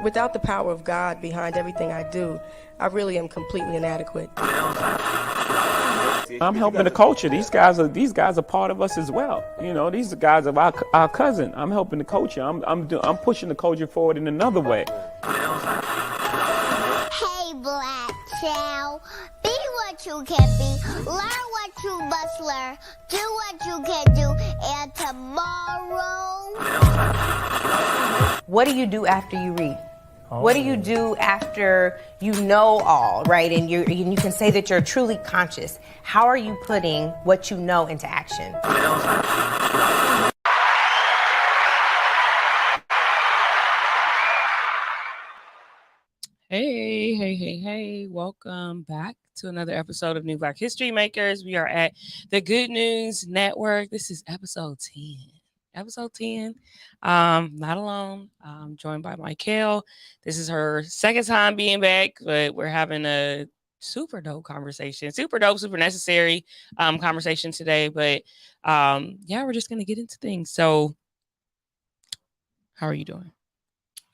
without the power of God behind everything I do, I really am completely inadequate. I'm helping the culture. These guys are part of us as well. You know, these guys are our cousin. I'm helping the culture. I'm pushing the culture forward in another way. Hey, black child, be what you can be, learn what you must learn, do what you can do, and tomorrow. What do you do after you read? What do you do after you know all, right? And you can say that you're truly conscious. How are you putting what you know into action? Hey. Welcome back to another episode of New Black History Makers. We are at the Good News Network. This is episode 10. Not alone. I'm joined by Michael. This is her second time being back, but we're having a super dope conversation. Super dope, super necessary conversation today. But yeah, we're just gonna get into things. So how are you doing?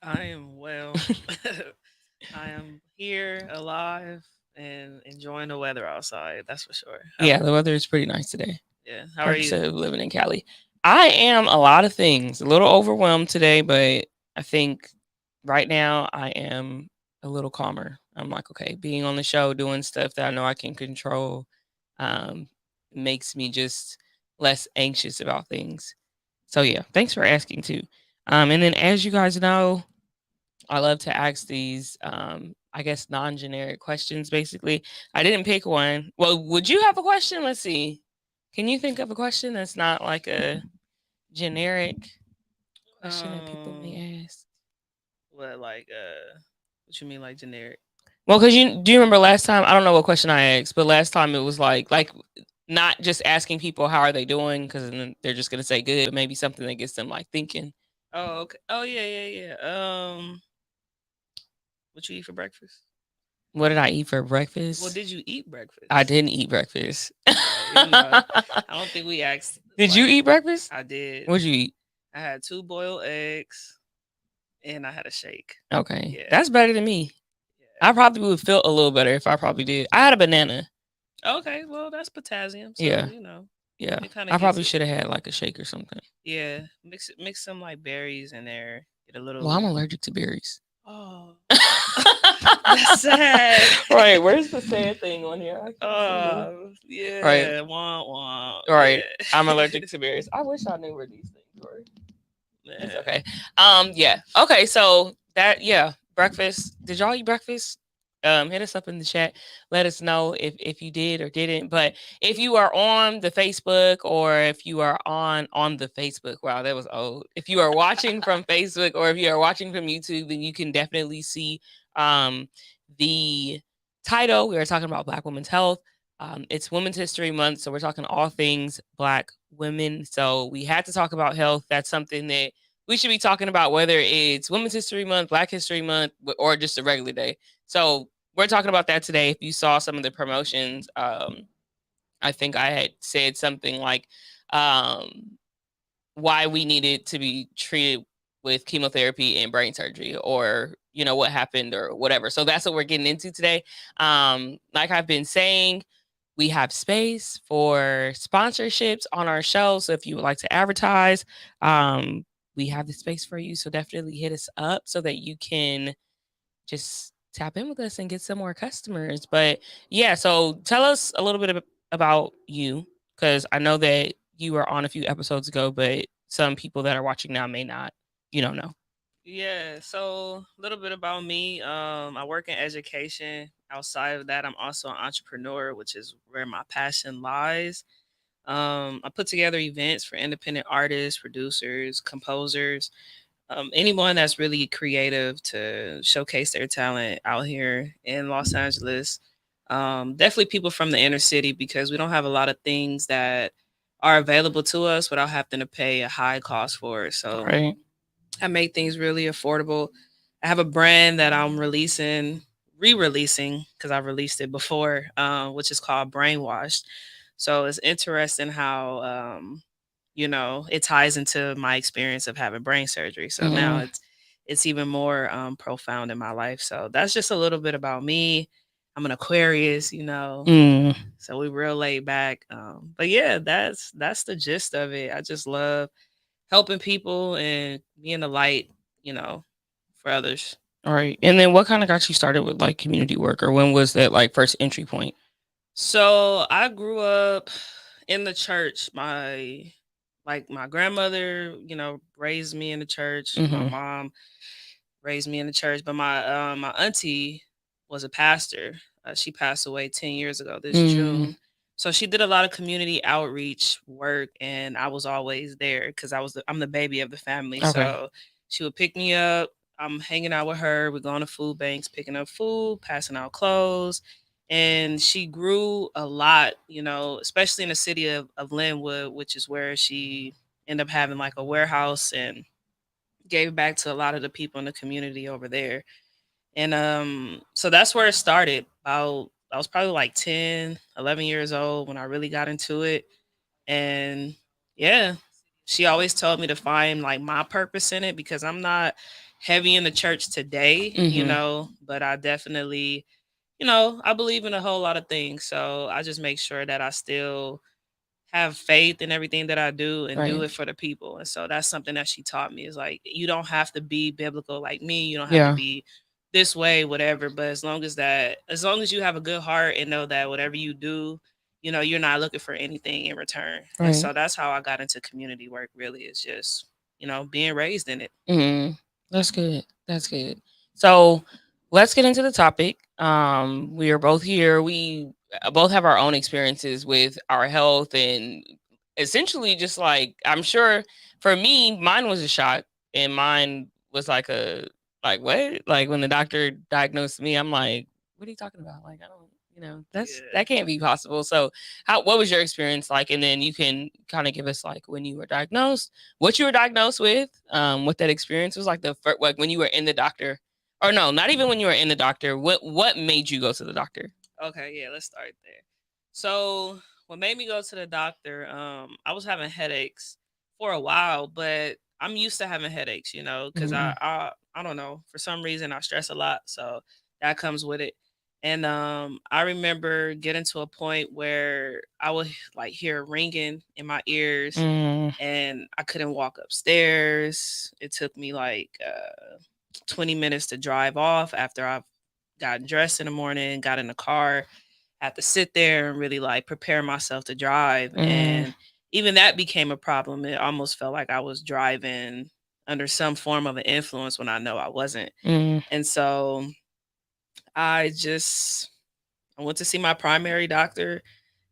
I am well. I am here, alive, and enjoying the weather outside. That's for sure. Yeah, the weather is pretty nice today. Yeah. How are you? Living in Cali. I am a lot of things. A little overwhelmed today, but I think right now I am a little calmer. I'm like, okay, being on the show, doing stuff that I know I can control, makes me just less anxious about things. So yeah, thanks for asking too. And then as you guys know, I love to ask these, I guess, non-generic questions, basically. I didn't pick one. Well, would you have a question? Let's see. Can you think of a question that's not like a generic question that people may ask? What what you mean, like generic? Well, because do you remember last time? I don't know what question I asked, but last time it was like not just asking people how are they doing, because they're just gonna say good, but maybe something that gets them like thinking. Oh, okay. Oh, yeah. What you eat for breakfast? What did I eat for breakfast? Well, did you eat breakfast? I didn't eat breakfast. I don't think we asked. Did you eat breakfast? I did. What'd you eat? I had 2 boiled eggs, and I had a shake. Okay. Yeah. That's better than me. Yeah. I probably would feel a little better if I probably did. I had a banana. Okay, well, that's potassium. So, Yeah. you know. Yeah. It kinda I gets probably it. should have had like a shake or something. Yeah, mix some like berries in there. Get a little. Well, I'm allergic to berries. Oh, that's sad. Right. Where's the sad thing on here? Yeah. Right. Wah, wah. Right. Yeah. I'm allergic to berries. I wish I knew where these things were. It's Yeah. okay. Yeah. Okay. So breakfast. Did y'all eat breakfast? Hit us up in the chat. Let us know if you did or didn't. But if you are on the Facebook, or if you are on the Facebook, wow, that was old. If you are watching from Facebook, or if you are watching from YouTube, then you can definitely see the title. We are talking about Black women's health. It's Women's History Month, so we're talking all things Black women. So we had to talk about health. That's something that we should be talking about, whether it's Women's History Month, Black History Month, or just a regular day. So we're talking about that today. If you saw some of the promotions, I think I had said something like why we needed to be treated with chemotherapy and brain surgery, or what happened or whatever. So that's what we're getting into today. Like I've been saying, we have space for sponsorships on our show. So if you would like to advertise, we have the space for you. So definitely hit us up so that you can just tap in with us and get some more customers. But yeah, so tell us a little bit about you, because I know that you were on a few episodes ago, but some people that are watching now may not, know. Yeah, so a little bit about me. I work in education. Outside of that, I'm also an entrepreneur, which is where my passion lies. I put together events for independent artists, producers, composers, anyone that's really creative to showcase their talent out here in Los Angeles. Definitely people from the inner city, because we don't have a lot of things that are available to us without having to pay a high cost for it. So Right. I make things really affordable. I have a brand that I'm re-releasing, because I released it before, which is called Brainwashed. So it's interesting how it ties into my experience of having brain surgery. So now it's even more profound in my life. So that's just a little bit about me. I'm an Aquarius, so we real laid back. But yeah, that's the gist of it. I just love helping people and being the light, for others. All right. And then what kind of got you started with like community work, or when was that like first entry point? So I grew up in the church. My grandmother, raised me in the church. My mom raised me in the church, but my auntie was a pastor. She passed away 10 years ago this June. So she did a lot of community outreach work, and I was always there because I'm the baby of the family. Okay. So she would pick me up. I'm hanging out with her. We're going to food banks, picking up food, passing out clothes. And she grew a lot, especially in the city of Linwood, which is where she ended up having like a warehouse, and gave back to a lot of the people in the community over there. And so that's where it started. I was probably like 10, 11 years old when I really got into it. And yeah, she always told me to find like my purpose in it, because I'm not heavy in the church today, but I definitely, I believe in a whole lot of things. So I just make sure that I still have faith in everything that I do and do Right. it for the people. And so that's something that she taught me, is like, you don't have to be biblical like me. You don't have Yeah. to be this way, whatever. But as long as you have a good heart and know that whatever you do, you're not looking for anything in return. Right. And so that's how I got into community work, really, is just, being raised in it. That's good. That's good. So let's get into the topic. We are both here. We both have our own experiences with our health, and essentially just like, I'm sure for me, mine was a shock, and mine was like what? Like when the doctor diagnosed me, I'm like, what are you talking about? Like, I don't, that can't be possible. So what was your experience like? And then you can kind of give us like when you were diagnosed, what you were diagnosed with, what that experience was like, like when you were in the doctor, or no, not even when you were in the doctor. What made you go to the doctor? Okay, yeah, let's start there. So what made me go to the doctor, I was having headaches for a while, but I'm used to having headaches, because I don't know, for some reason I stress a lot, so that comes with it. And I remember getting to a point where I would like hear ringing in my ears, and I couldn't walk upstairs. It took me like 20 minutes to drive off after I've gotten dressed in the morning, got in the car, had to sit there and really like prepare myself to drive. And even that became a problem. It almost felt like I was driving under some form of an influence when I know I wasn't. And so I went to see my primary doctor.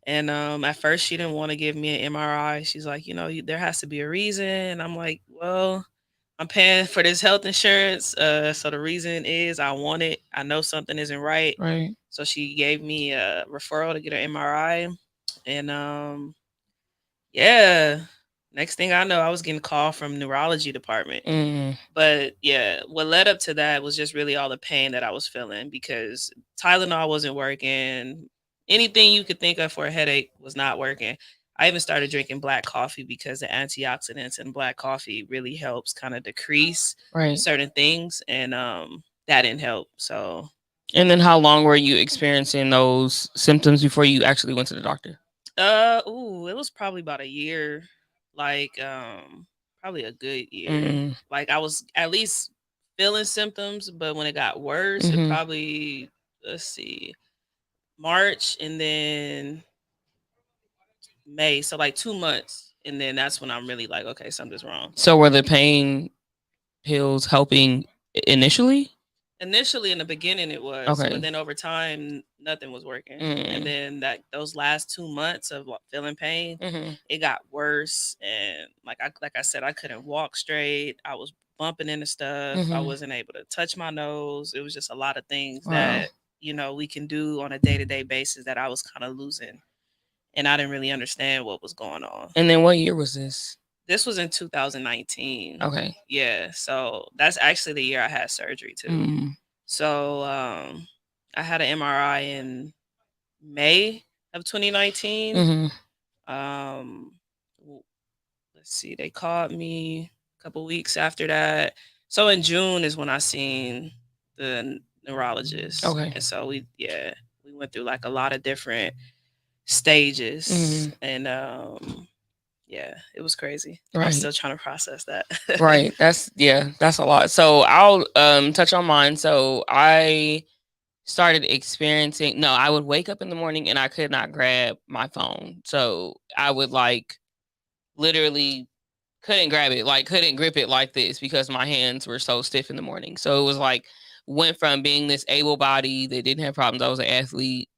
And at first, she didn't want to give me an MRI. She's like, there has to be a reason. And I'm like, well, I'm paying for this health insurance. So the reason is I want it. I know something isn't right. Right. So she gave me a referral to get an MRI. And yeah, next thing I know, I was getting a call from neurology department. But yeah, what led up to that was just really all the pain that I was feeling, because Tylenol wasn't working. Anything you could think of for a headache was not working. I even started drinking black coffee because the antioxidants in black coffee really helps kind of decrease certain things, and that didn't help. So, and then how long were you experiencing those symptoms before you actually went to the doctor? It was probably about a year, like probably a good year. Like I was at least feeling symptoms, but when it got worse, it probably, let's see, March and then May, so like 2 months, and then that's when I'm really like, okay, something's wrong. So were the pain pills helping initially? Initially, in the beginning, it was, Okay. but then over time, nothing was working. And then those last 2 months of feeling pain, it got worse. And like I said, I couldn't walk straight. I was bumping into stuff. I wasn't able to touch my nose. It was just a lot of things that we can do on a day-to-day basis that I was kind of losing, and I didn't really understand what was going on. And then what year was this? This was in 2019. Okay. Yeah. So that's actually the year I had surgery too. So I had an MRI in May of 2019. Let's see, they called me a couple weeks after that. So in June is when I seen the neurologist. Okay. And so we went through like a lot of different stages, and yeah, it was crazy. I'm Right. still trying to process that. Right. That's a lot. So I'll touch on mine. So I started experiencing I would wake up in the morning and I could not grab my phone. So I would like literally couldn't grab it, like couldn't grip it like this because my hands were so stiff in the morning. So it was like went from being this able body that didn't have problems. I was an athlete,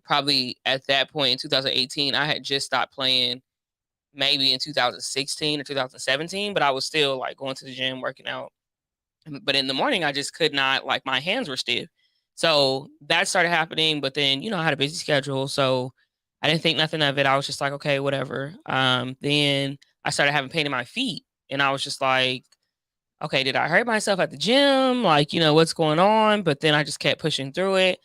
probably at that point in 2018, I had just stopped playing maybe in 2016 or 2017, but I was still like going to the gym, working out. But in the morning, I just could not, like my hands were stiff. So that started happening. But then, I had a busy schedule. So I didn't think nothing of it. I was just like, okay, whatever. Then I started having pain in my feet. And I was just like, okay, did I hurt myself at the gym? Like, what's going on? But then I just kept pushing through it.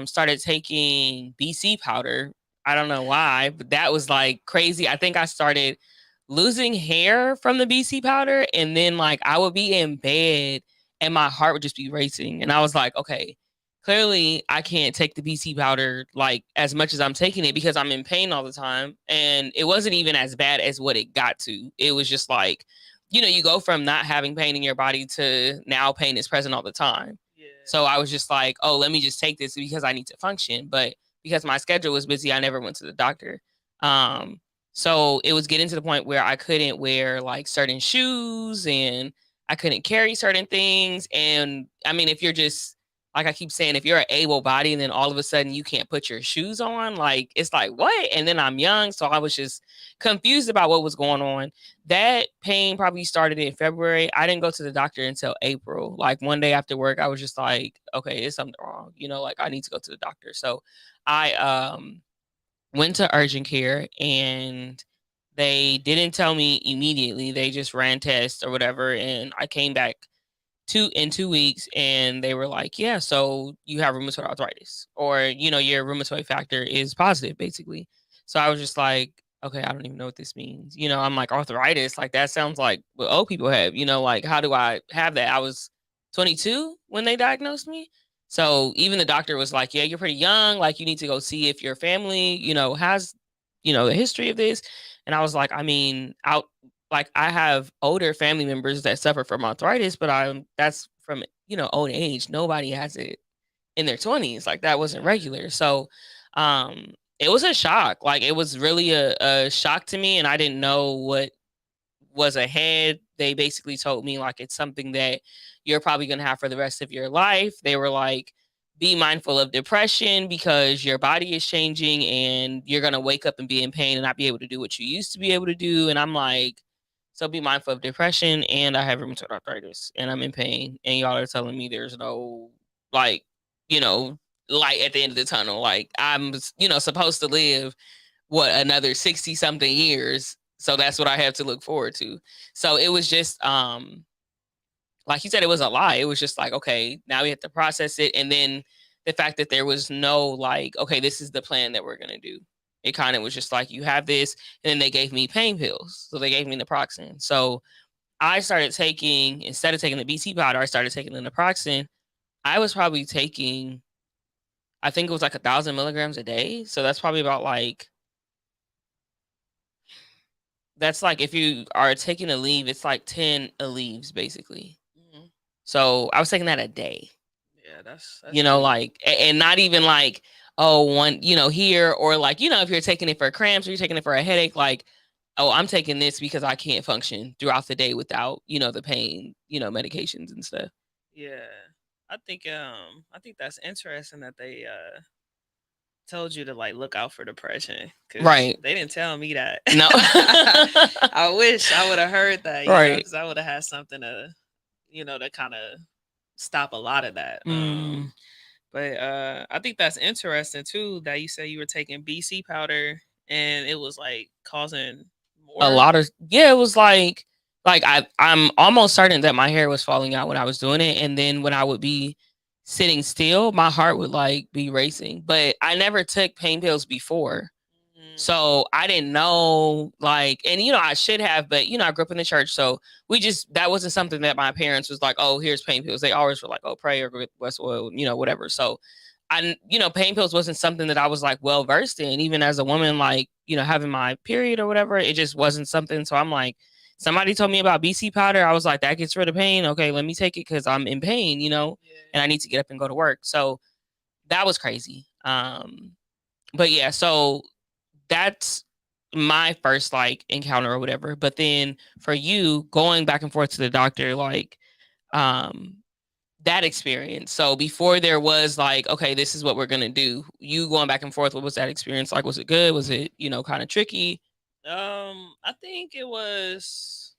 Started taking BC powder. I don't know why, but that was like crazy. I think I started losing hair from the BC powder. And then like I would be in bed and my heart would just be racing. And I was like, okay, clearly I can't take the BC powder like as much as I'm taking it because I'm in pain all the time. And it wasn't even as bad as what it got to. It was just like, you go from not having pain in your body to now pain is present all the time. Yeah. So I was just like, oh, let me just take this because I need to function. But because my schedule was busy, I never went to the doctor. So it was getting to the point where I couldn't wear like certain shoes and I couldn't carry certain things. And I mean, if you're just, like I keep saying, if you're an able body and then all of a sudden you can't put your shoes on, like, it's like, what? And then I'm young. So I was just confused about what was going on. That pain probably started in February. I didn't go to the doctor until April. Like one day after work, I was just like, okay, there's something wrong. Like I need to go to the doctor. So I went to urgent care and they didn't tell me immediately. They just ran tests or whatever. And I came back in 2 weeks and they were like, yeah, so you have rheumatoid arthritis or, your rheumatoid factor is positive basically. So I was just like, okay, I don't even know what this means. I'm like arthritis, like that sounds like what old people have, like how do I have that? I was 22 when they diagnosed me. So even the doctor was like, yeah, you're pretty young. Like you need to go see if your family, has, the history of this. And I was like, I mean, I have older family members that suffer from arthritis, but that's from, old age. Nobody has it in their 20s. Like that wasn't regular. So it was a shock. Like it was really a shock to me and I didn't know what was ahead. They basically told me like it's something that you're probably going to have for the rest of your life. They were like, be mindful of depression because your body is changing and you're going to wake up and be in pain and not be able to do what you used to be able to do. And I'm like, so be mindful of depression and I have rheumatoid arthritis and I'm in pain and y'all are telling me there's no like, light at the end of the tunnel. Like I'm, supposed to live another 60 something years. So that's what I have to look forward to. So it was just, like you said, it was a lie. It was just like, okay, now we have to process it. And then the fact that there was no like, okay, this is the plan that we're going to do. It kind of was just like, you have this. And then they gave me pain pills. So they gave me naproxen. So I started taking, instead of taking the BC powder, I started taking the naproxen. I was probably taking, I think it was like 1,000 milligrams a day. So that's probably about like, that's like if you are taking a leave, it's like 10 leaves basically. Mm-hmm. So I was taking that a day. Yeah, that's like, and not even like, oh, one, here or like, if you're taking it for cramps or you're taking it for a headache, like, oh, I'm taking this because I can't function throughout the day without, the pain, medications and stuff. Yeah. I think that's interesting that they told you to like look out for depression. Right. They didn't tell me that. No. I wish I would have heard that. Right. Because I would have had something to, to kind of stop a lot of that. But I think that's interesting too that you said you were taking BC powder and it was like causing more. A lot of it was like I'm almost certain that my hair was falling out when I was doing it, and then when I would be sitting still, my heart would like be racing. But I never took pain pills before. So I didn't know, like, and I should have, but I grew up in the church, so that wasn't something that my parents was like, oh, here's pain pills. They always were like, oh, pray or get West oil, whatever. So pain pills wasn't something that I was like well versed in, even as a woman, like, having my period or whatever. It just wasn't something. So I'm like, somebody told me about BC powder. I was like, that gets rid of pain. Okay, let me take it because I'm in pain, and I need to get up and go to work. So that was crazy. But yeah, so that's my first like encounter or whatever. But then for you going back and forth to the doctor, like, that experience. So before there was like, okay, this is what we're gonna do. You going back and forth. What was that experience like? Was it good? Was it, kind of tricky? I think it was.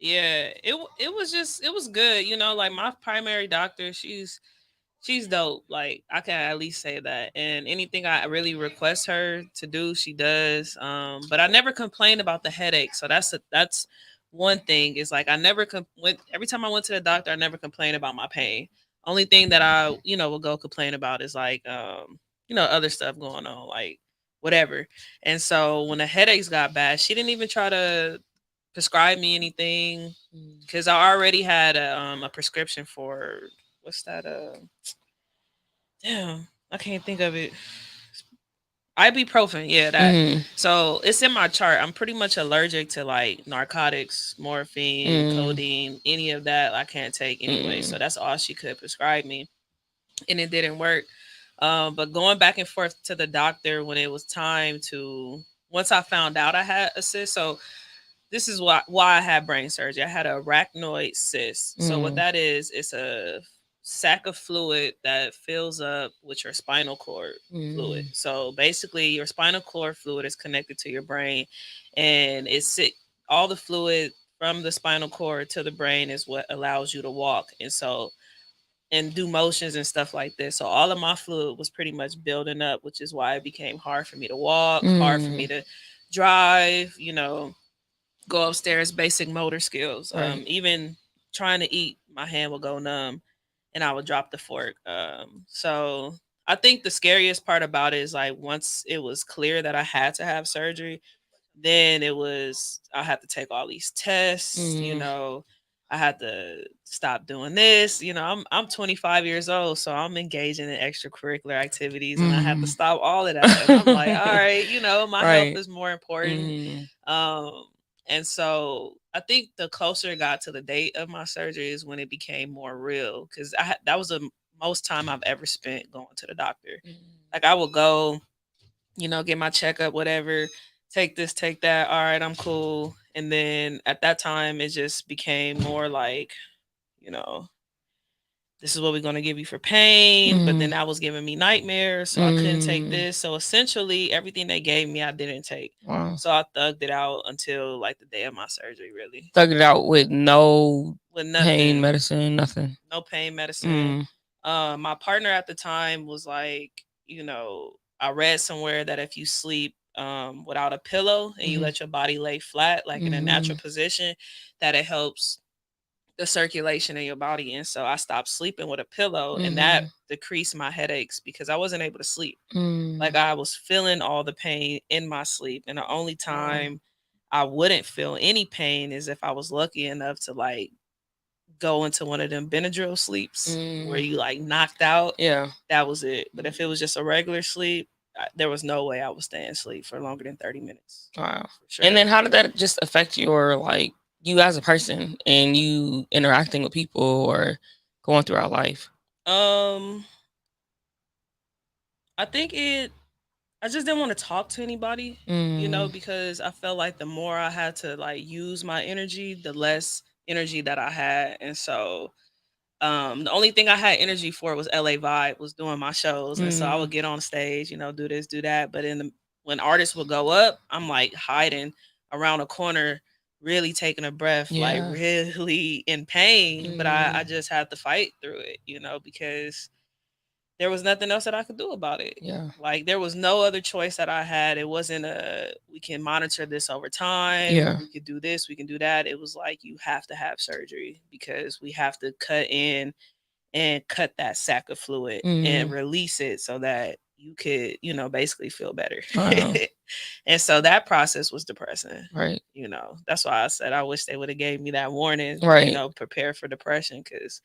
Yeah, it was good. Like my primary doctor, she's dope. Like I can at least say that. And anything I really request her to do, she does. But I never complained about the headache. So that's one thing. Is like I never went every time I went to the doctor, I never complained about my pain. Only thing that I, will go complain about is like other stuff going on, like whatever. And so when the headaches got bad, she didn't even try to prescribe me anything because I already had a prescription for what's that damn, I can't think of it. Ibuprofen, yeah, that. So it's in my chart. I'm pretty much allergic to like narcotics, morphine, codeine, any of that. I can't take anyway. So that's all she could prescribe me, and it didn't work. But going back and forth to the doctor when it was time to, once I found out I had a cyst. So this is why I had brain surgery. I had an arachnoid cyst. So what that is, it's a sac of fluid that fills up with your spinal cord fluid. So basically your spinal cord fluid is connected to your brain, and all the fluid from the spinal cord to the brain is what allows you to walk and do motions and stuff like this. So all of my fluid was pretty much building up, which is why it became hard for me to walk, hard for me to drive, go upstairs, basic motor skills. Right. Even trying to eat, my hand will go numb and I would drop the fork. So I think the scariest part about it is like once it was clear that I had to have surgery, then I had to take all these tests, I had to stop doing this. I'm 25 years old, so I'm engaging in extracurricular activities and I have to stop all of that. And I'm like, all right, my health is more important. And so I think the closer it got to the date of my surgery is when it became more real, because that was the most time I've ever spent going to the doctor. Like I would go, get my checkup, whatever, take this, take that. All right, I'm cool. And then at that time, it just became more like, this is what we're going to give you for pain. But then that was giving me nightmares. So I couldn't take this. So essentially everything they gave me, I didn't take. Wow. So I thugged it out until like the day of my surgery, really. Thugged it out with no With pain medicine, nothing. No pain medicine. My partner at the time was like, I read somewhere that if you sleep without a pillow and you let your body lay flat, like in a natural position, that it helps the circulation in your body. And so I stopped sleeping with a pillow and that decreased my headaches because I wasn't able to sleep. Like I was feeling all the pain in my sleep. And the only time I wouldn't feel any pain is if I was lucky enough to like go into one of them Benadryl sleeps where you like knocked out. Yeah. That was it. But if it was just a regular sleep, there was no way I would stay in sleep for longer than 30 minutes. Wow. Sure. And then how did that just affect your like you as a person and you interacting with people or going throughout life? I think I just didn't want to talk to anybody, because I felt like the more I had to like use my energy, the less energy that I had. And so the only thing I had energy for was LA Vibe, was doing my shows. And so I would get on stage, do this, do that. But when artists would go up, I'm like hiding around a corner, really taking a breath, like really in pain. But I just had to fight through it, because there was nothing else that I could do about it. Yeah. Like there was no other choice that I had. It wasn't we can monitor this over time. Yeah. We could do this, we can do that. It was like, you have to have surgery because we have to cut in and cut that sac of fluid and release it so that you could, basically feel better. Wow. And so that process was depressing. Right. You know, that's why I said I wish they would have gave me that warning, Right. you know, prepare for depression, because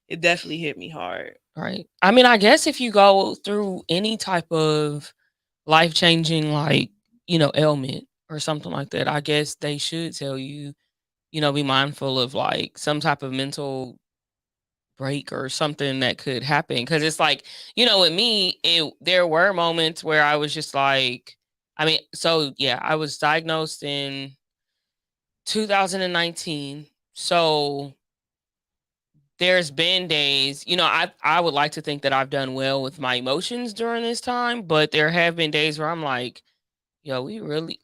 it definitely hit me hard. Right. I mean, I guess if you go through any type of life changing, like, ailment or something like that, I guess they should tell you, be mindful of like some type of mental break or something that could happen. Cause it's like, with me, there were moments where I was just like, I mean, so yeah, I was diagnosed in 2019. So there's been days, I would like to think that I've done well with my emotions during this time, but there have been days where I'm like, yo,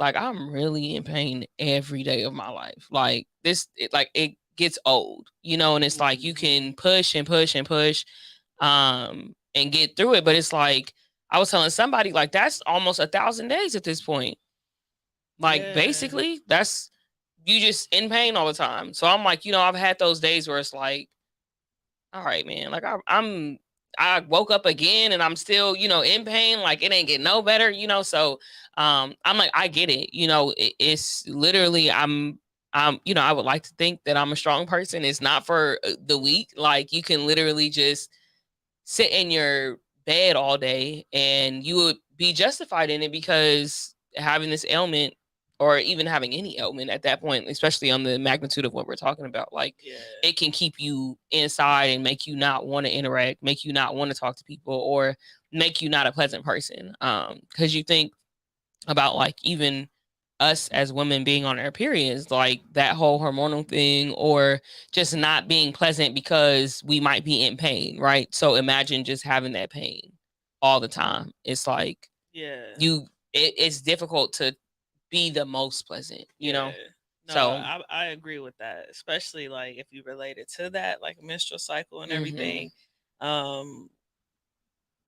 I'm really in pain every day of my life. Like it gets old, and it's like you can push and push and push, and get through it. But it's like, I was telling somebody, like, that's almost 1,000 days at this point. Like, basically, that's you just in pain all the time. So I'm like, I've had those days where it's like, all right, man. Like I woke up again and I'm still, in pain. Like it ain't getting no better, So I'm like, I get it. It's literally I would like to think that I'm a strong person. It's not for the weak. Like you can literally just sit in your bed all day and you would be justified in it, because having this ailment, or even having any ailment at that point, especially on the magnitude of what we're talking about, like it can keep you inside and make you not want to interact, make you not want to talk to people, or make you not a pleasant person. Because you think about like even us as women being on our periods, like that whole hormonal thing, or just not being pleasant because we might be in pain, right? So imagine just having that pain all the time. It's like it's difficult to be the most pleasant, know? No, So I agree with that, especially like if you relate it to that, like menstrual cycle and everything.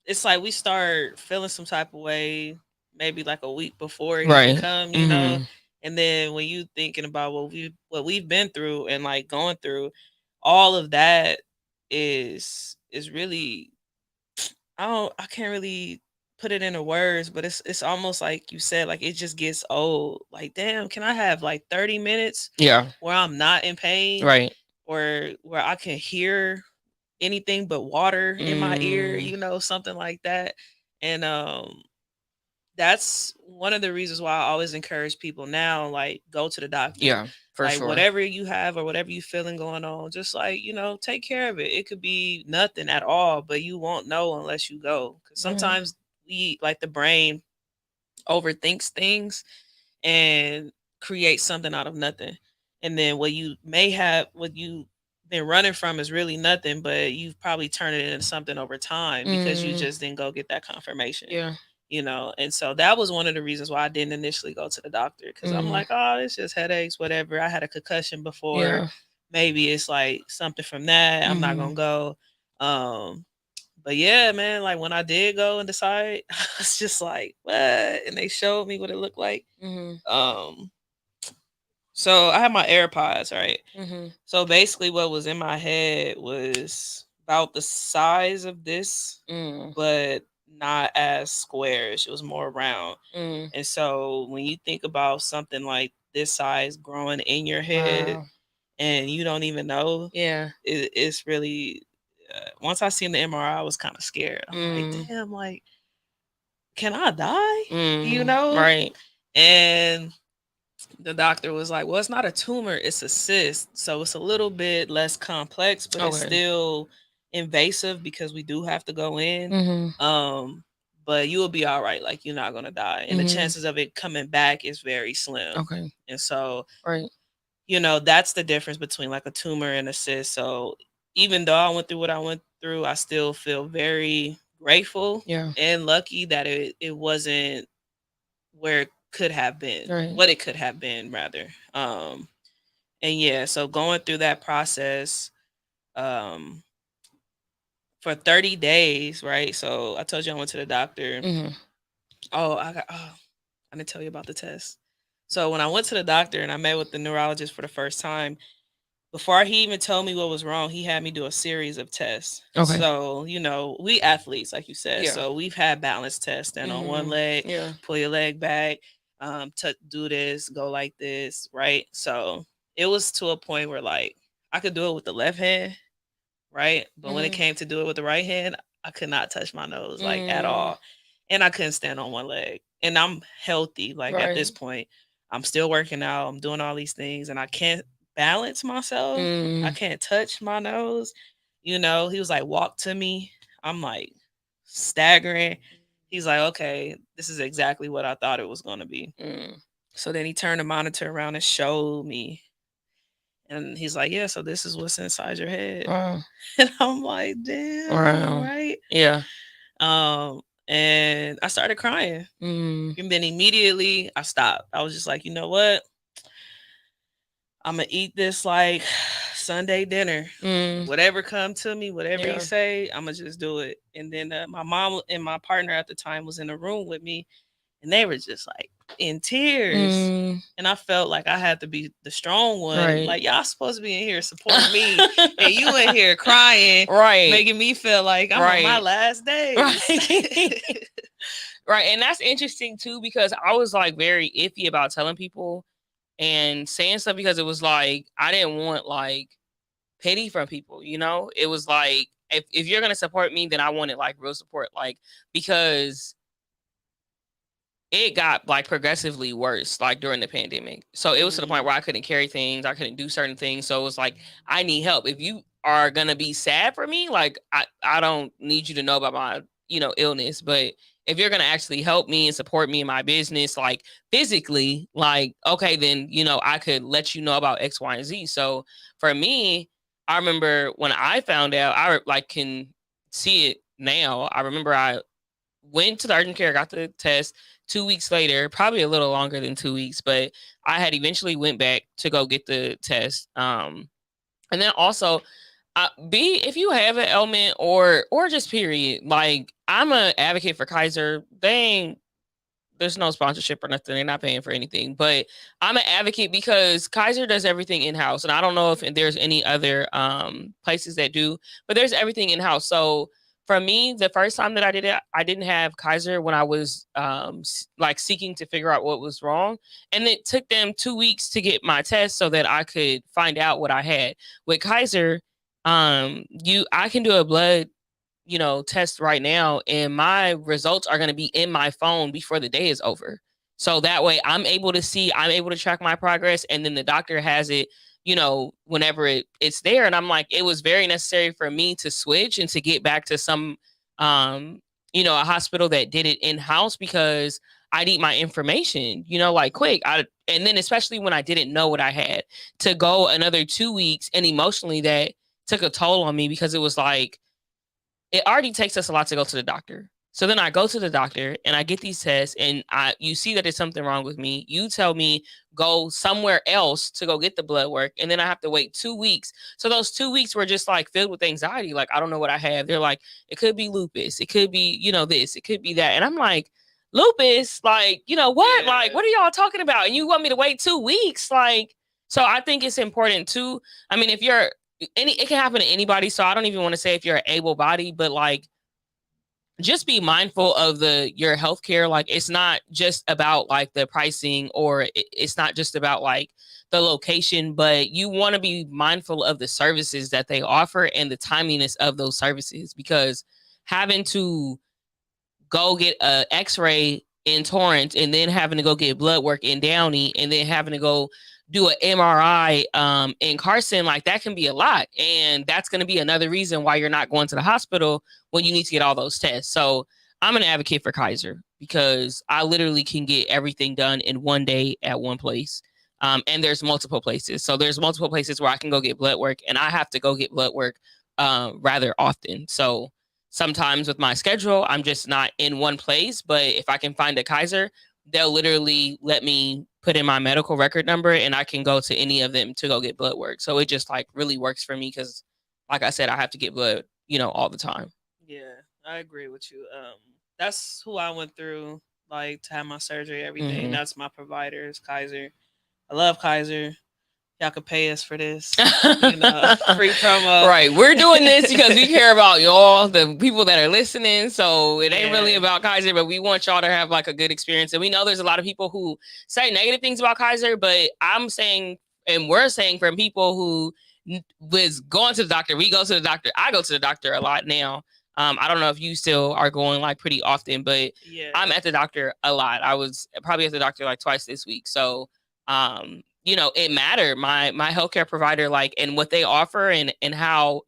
It's like we start feeling some type of way maybe like a week before it even come, you know. And then when you thinking about what we've been through and like going through, all of that is really, I can't really put it into words, but it's almost like you said, like it just gets old. Like, damn, can I have like 30 minutes where I'm not in pain, right. or where I can hear anything but water in my ear, something like that. And that's one of the reasons why I always encourage people now, like, go to the doctor. Yeah, for Like sure. whatever you have or whatever you feeling going on, just like, take care of it. It could be nothing at all, but you won't know unless you go. Because sometimes we, like, the brain overthinks things and create something out of nothing. And then what you been running from is really nothing, but you've probably turned it into something over time because you just didn't go get that confirmation. Yeah. And so that was one of the reasons why I didn't initially go to the doctor, because I'm like, oh, it's just headaches, whatever. I had a concussion before. Yeah. Maybe it's like something from that. I'm not gonna go. But yeah, man, like when I did go and decide, I was just like, what? And they showed me what it looked like. So I had my AirPods, right? So basically what was in my head was about the size of this, but not as squarish. It was more round. And so when you think about something like this size growing in your head, and you don't even know, it's really, once I seen the MRI, I was kind of scared. I'm like, damn, like, can I die? Right. And the doctor was like, well, it's not a tumor, it's a cyst. So it's a little bit less complex, but it's still invasive because we do have to go in. But you will be all right. Like, you're not going to die. And the chances of it coming back is very slim. Okay. And so, Right. That's the difference between like a tumor and a cyst. So even though I went through what I went through, I still feel very grateful and lucky that it wasn't where it could have been, what it could have been rather. And yeah, so going through that process for 30 days, right? So I told you I went to the doctor. I didn't tell you about the test. So when I went to the doctor and I met with the neurologist for the first time, before he even told me what was wrong, he had me do a series of tests. Okay. So, you know, we athletes, like you said. Yeah. So we've had balance tests. Stand on one leg, Yeah. pull your leg back, do this, go like this, right? So it was to a point where like I could do it with the left hand, right? But when it came to do it with the right hand, I could not touch my nose like at all. And I couldn't stand on one leg. And I'm healthy. Like at this point, I'm still working out. I'm doing all these things and I can't balance myself. I can't touch my nose. You know, he was like, walk to me. I'm like staggering. He's like, okay, this is exactly what I thought it was going to be. So then he turned the monitor around and showed me. And he's like, yeah, so this is what's inside your head. Wow. And I'm like, damn, Wow. right? Yeah. And I started crying. And then immediately I stopped. I was just like, you know what? I'm gonna eat this like Sunday dinner. Whatever come to me, whatever you say, I'm gonna just do it. And then my mom and my partner at the time was in the room with me, and they were just like in tears. And I felt like I had to be the strong one. Right. Like, y'all supposed to be in here supporting me, and you in here crying, Right. making me feel like I'm on my last days. Right. Right. And that's interesting too, because I was like very iffy about telling people and saying stuff because it was like I didn't want like pity from people, you know? It was like if you're gonna support me, then I wanted like real support, like because it got like progressively worse like during the pandemic. So it was to the point where I couldn't carry things, I couldn't do certain things. So it was like I need help. If you are gonna be sad for me, like I don't need you to know about my, you know, illness, but if you're gonna actually help me and support me in my business, like physically, like okay, then you know I could let you know about X, Y, and Z. So for me, I remember when I found out, I like can see it now. I remember I went to the urgent care, got the test. 2 weeks later, probably a little longer than 2 weeks, but I had eventually went back to go get the test. And then also if you have an ailment or just period, like I'm an advocate for Kaiser. There's no sponsorship or nothing. They're not paying for anything, but I'm an advocate because Kaiser does everything in house. And I don't know if there's any other places that do, but there's everything in house. So for me, the first time that I did it, I didn't have Kaiser when I was like seeking to figure out what was wrong. And it took them 2 weeks to get my test so that I could find out what I had. With Kaiser, I can do a blood, you know, test right now and my results are going to be in my phone before the day is over. So that way I'm able to track my progress, and then the doctor has it, you know, whenever it's there. And I'm like, it was very necessary for me to switch and to get back to some you know, a hospital that did it in-house because I need my information, you know, like quick. And then especially when I didn't know what I had, to go another 2 weeks, and emotionally that took a toll on me because it was like, it already takes us a lot to go to the doctor. So then I go to the doctor and I get these tests, and you see that there's something wrong with me. You tell me go somewhere else to go get the blood work, and then I have to wait 2 weeks. So those 2 weeks were just like filled with anxiety. Like, I don't know what I have. They're like, it could be lupus. It could be, you know, this, it could be that. And I'm like, lupus? Like, you know what? Like, what are y'all talking about? And you want me to wait 2 weeks? Like, so I think it's important too. I mean, if you're it can happen to anybody. So I don't even want to say if you're able bodied, but like just be mindful of your healthcare. Like it's not just about like the pricing, or it's not just about like the location, but you want to be mindful of the services that they offer and the timeliness of those services, because having to go get a x-ray in Torrance and then having to go get blood work in Downey and then having to go do an MRI in Carson, like that can be a lot. And that's going to be another reason why you're not going to the hospital when you need to get all those tests. So I'm an advocate for Kaiser because I literally can get everything done in one day at one place. And there's multiple places. So there's multiple places where I can go get blood work, and I have to go get blood work rather often. So sometimes with my schedule, I'm just not in one place. But if I can find a Kaiser, they'll literally let me put in my medical record number and I can go to any of them to go get blood work. So it just like really works for me because, like I said, I have to get blood, you know, all the time. Yeah, I agree with you. That's who I went through, like to have my surgery, everything. That's my provider is Kaiser. I love Kaiser. y'all could pay us for this. Free promo. Right. We're doing this because we care about y'all, the people that are listening. So it ain't really about Kaiser, but we want y'all to have like a good experience. And we know there's a lot of people who say negative things about Kaiser, but I'm saying, and we're saying from people who was going to the doctor, we go to the doctor. I go to the doctor a lot now. I don't know if you still are going like pretty often, but I'm at the doctor a lot. I was probably at the doctor like twice this week. So, it mattered. My healthcare provider, like, and what they offer and how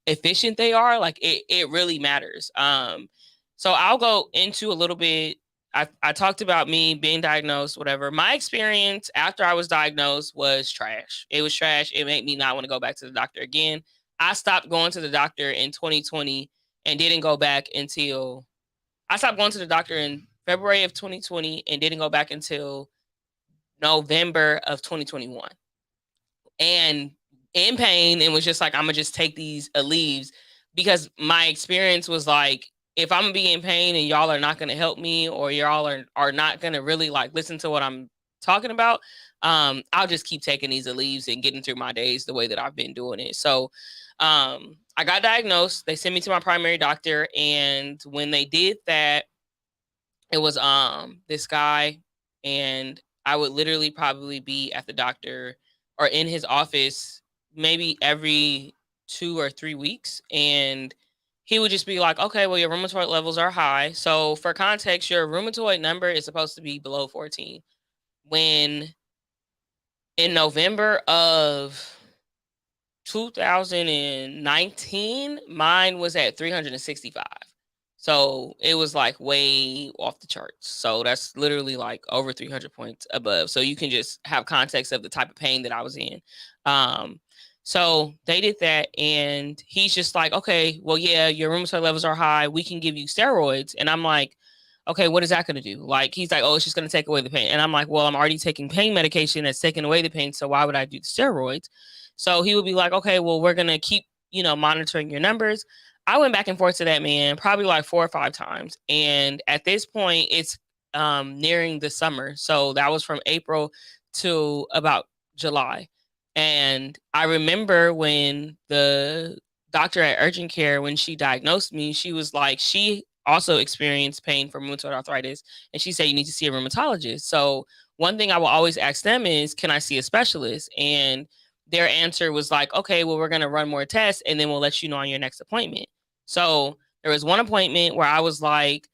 efficient they are, like it really matters. So I'll go into a little bit. I talked about me being diagnosed, whatever. My experience after I was diagnosed was trash. It was trash. It made me not want to go back to the doctor again. I stopped going to the doctor in 2020 and didn't go back until I stopped going to the doctor in February of 2020 and didn't go back until November of 2021. And in pain, and was just like, I'm gonna just take these leaves, because my experience was like, if I'm gonna be in pain and y'all are not gonna help me, or y'all are not gonna really like listen to what I'm talking about, I'll just keep taking these leaves and getting through my days the way that I've been doing it. So I got diagnosed. They sent me to my primary doctor, and when they did that, it was this guy, and I would literally probably be at the doctor or in his office maybe every 2 or 3 weeks, and he would just be like, okay, well, your rheumatoid levels are high. So for context, your rheumatoid number is supposed to be below 14. When in November of 2019, mine was at 365. So it was like way off the charts. So that's literally like over 300 points above. So you can just have context of the type of pain that I was in. So they did that, and he's just like, okay, well, yeah, your rheumatoid levels are high. We can give you steroids. And I'm like, okay, what is that going to do? Like, he's like, oh, it's just going to take away the pain. And I'm like, well, I'm already taking pain medication that's taking away the pain. So why would I do the steroids? So he would be like, okay, well, we're going to keep, monitoring your numbers. I went back and forth to that man probably like 4 or 5 times. And at this point, it's nearing the summer. So that was from April to about July. And I remember when the doctor at urgent care, when she diagnosed me, she was like, she also experienced pain from rheumatoid arthritis. And she said, you need to see a rheumatologist. So one thing I will always ask them is, can I see a specialist? And their answer was like, okay, well, we're going to run more tests and then we'll let you know on your next appointment. So there was one appointment where I was like,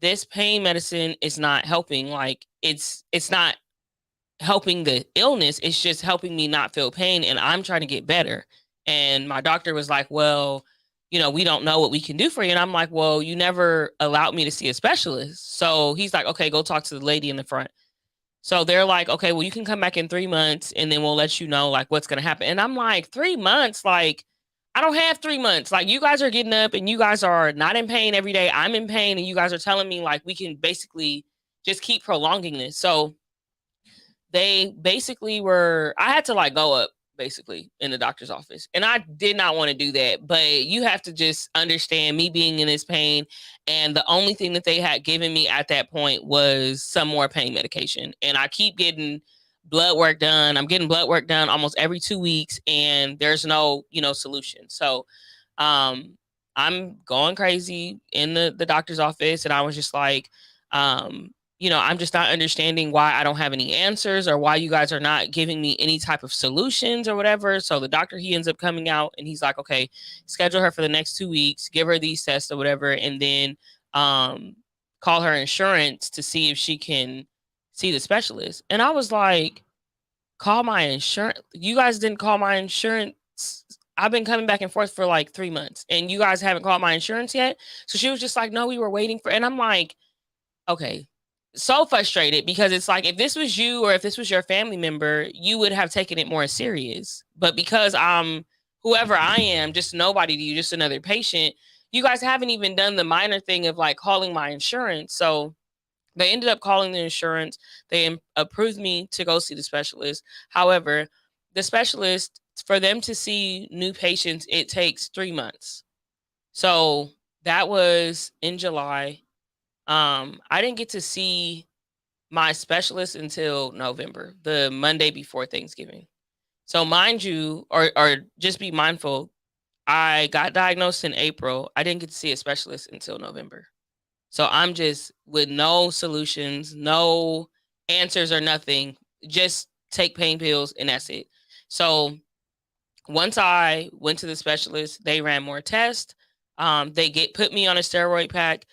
this pain medicine is not helping. Like, it's not helping the illness. It's just helping me not feel pain. And I'm trying to get better. And my doctor was like, well, we don't know what we can do for you. And I'm like, well, you never allowed me to see a specialist. So he's like, okay, go talk to the lady in the front. So they're like, okay, well, you can come back in 3 months and then we'll let you know like what's going to happen. And I'm like, 3 months? Like, I don't have 3 months. Like, you guys are getting up and you guys are not in pain every day. I'm in pain. And you guys are telling me like, we can basically just keep prolonging this. So they basically I had to like go up basically in the doctor's office. And I did not want to do that, but you have to just understand me being in this pain. And the only thing that they had given me at that point was some more pain medication. And I keep getting blood work done. I'm getting blood work done almost every 2 weeks, and there's no, solution. So I'm going crazy in the doctor's office. And I was just like, I'm just not understanding why I don't have any answers, or why you guys are not giving me any type of solutions or whatever. So the doctor, he ends up coming out and he's like, okay, schedule her for the next 2 weeks, give her these tests or whatever. And then call her insurance to see if she can see the specialist. And I was like, call my insurance? You guys didn't call my insurance. I've been coming back and forth for like 3 months and you guys haven't called my insurance yet. So she was just like, no, we were waiting for, and I'm like, okay. So frustrated, because it's like, if this was you or if this was your family member, you would have taken it more serious. But because I'm whoever I am, just nobody to you, just another patient, you guys haven't even done the minor thing of like calling my insurance. So they ended up calling the insurance. They approved me to go see the specialist. However, the specialist, for them to see new patients, it takes 3 months. So that was in July. I didn't get to see my specialist until November, the Monday before Thanksgiving. So mind you, or just be mindful, I got diagnosed in April. I didn't get to see a specialist until November. So I'm just with no solutions, no answers or nothing. Just take pain pills and that's it. So once I went to the specialist, they ran more tests. They put me on a steroid pack.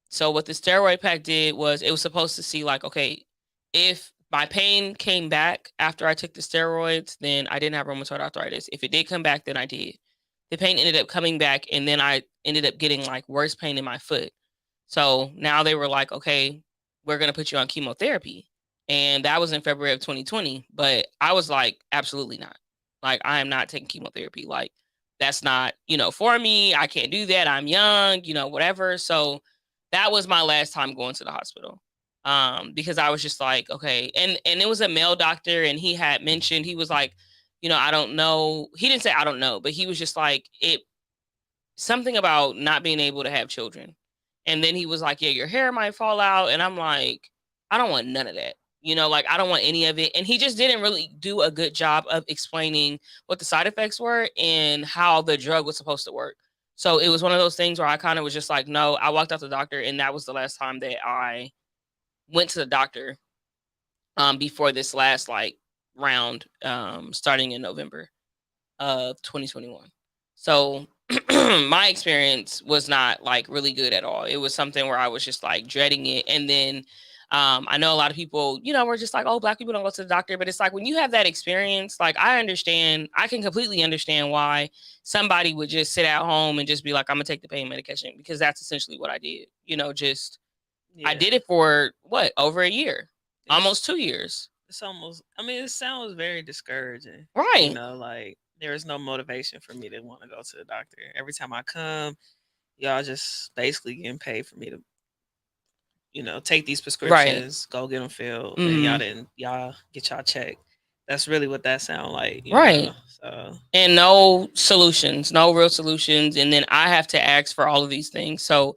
So what the steroid pack did was it was supposed to see like, okay, if my pain came back after I took the steroids, then I didn't have rheumatoid arthritis. If it did come back, then I did. The pain ended up coming back, and then I ended up getting like worse pain in my foot. So now they were like, okay, we're gonna put you on chemotherapy, and that was in February of 2020. But I was like, absolutely not. Like I am not taking chemotherapy. Like that's not for me. I can't do that. I'm young. Whatever. So that was my last time going to the hospital. Because I was just like, okay, and it was a male doctor, and he had mentioned, he was like, I don't know. He didn't say I don't know, but he was just like something about not being able to have children. And then he was like, yeah, your hair might fall out, and I'm like, I don't want none of that. Like I don't want any of it. And he just didn't really do a good job of explaining what the side effects were and how the drug was supposed to work. So it was one of those things where I kind of was just like, no, I walked out the doctor, and that was the last time that I went to the doctor before this last like round starting in November of 2021. So my experience was not like really good at all. It was something where I was just like dreading it. And then I know a lot of people, were just like, oh, Black people don't go to the doctor. But it's like when you have that experience, like I can completely understand why somebody would just sit at home and just be like, I'm gonna take the pain medication, because that's essentially what I did. I did it for what, over a year, almost 2 years. It's almost, it sounds very discouraging. Right. Like there is no motivation for me to want to go to the doctor. Every time I come, y'all just basically getting paid for me to, take these prescriptions, go get them filled, and y'all get y'all checked. That's really what that sounds like. Right. So. And no solutions, no real solutions. And then I have to ask for all of these things. So,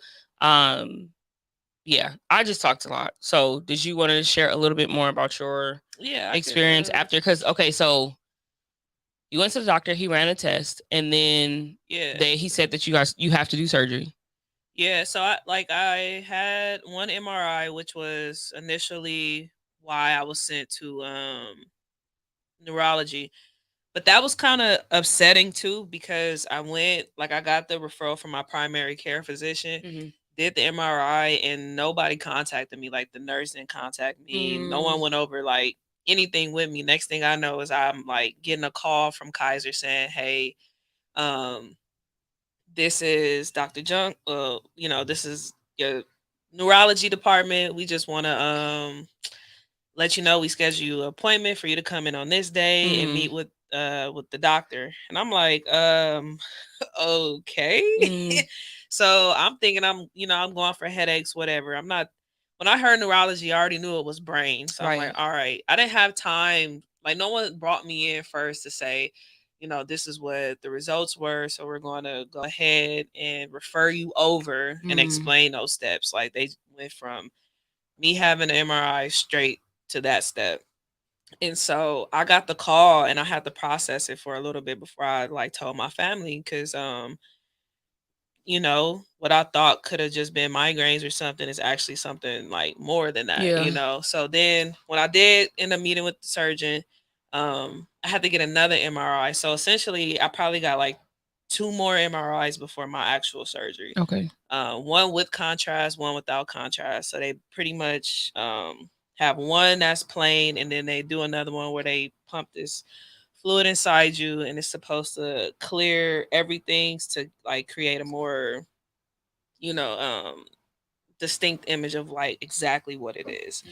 yeah, I just talked a lot. So did you want to share a little bit more about your experience after? Because, okay, so you went to the doctor, he ran a test, and then he said that you have to do surgery. Yeah, so I had one MRI, which was initially why I was sent to neurology. But that was kind of upsetting too, because I got the referral from my primary care physician, did the MRI, and nobody contacted me. Like the nurse didn't contact me. No one went over like anything with me. Next thing I know is I'm like getting a call from Kaiser saying, hey, this is Dr. Junk. This is your neurology department. We just want to let you know we schedule you an appointment for you to come in on this day and meet with the doctor. And I'm like, okay. So I'm thinking I'm going for headaches, whatever. I'm not. When I heard neurology, I already knew it was brain. So I'm like, all right. I didn't have time. Like no one brought me in first to say, this is what the results were. So we're going to go ahead and refer you over and explain those steps. Like they went from me having an MRI straight to that step. And so I got the call and I had to process it for a little bit before I like told my family, because what I thought could have just been migraines or something is actually something like more than that. So then when I did end up meeting with the surgeon, I had to get another MRI. So essentially I probably got like 2 more MRIs before my actual surgery. Okay. One with contrast, one without contrast. So they pretty much have one that's plain, and then they do another one where they pump this fluid inside you, and it's supposed to clear everything to like create a more, distinct image of like exactly what it is.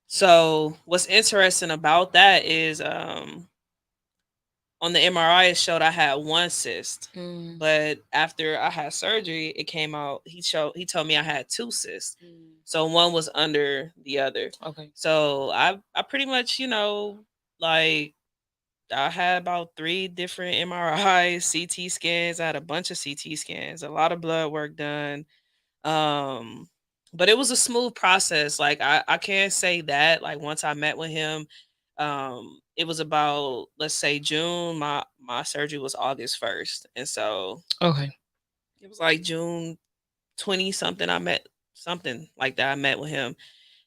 So what's interesting about that is on the MRI it showed I had 1 cyst, but after I had surgery, it came out. He told me I had 2 cysts, so one was under the other. Okay. So I pretty much like I had about 3 different MRIs, CT scans. I had a bunch of CT scans, a lot of blood work done. but it was a smooth process. Like I can't say that. Like once I met with him, it was about, let's say, June. My surgery was August 1st, and so Okay. it was like June 20 something. I met something like that. I met with him,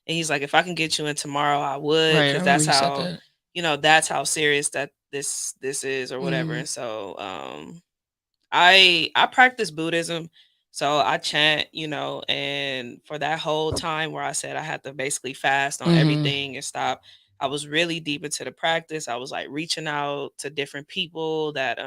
and he's like, if I can get you in tomorrow, I would, Right. I because remember that's you said how, that. that's how serious that this is or whatever. Mhm. And so I practice Buddhism, so I chant, and for that whole time where I said I had to basically fast on Mhm. everything and stop, I was really deep into the practice. I was like reaching out to different people that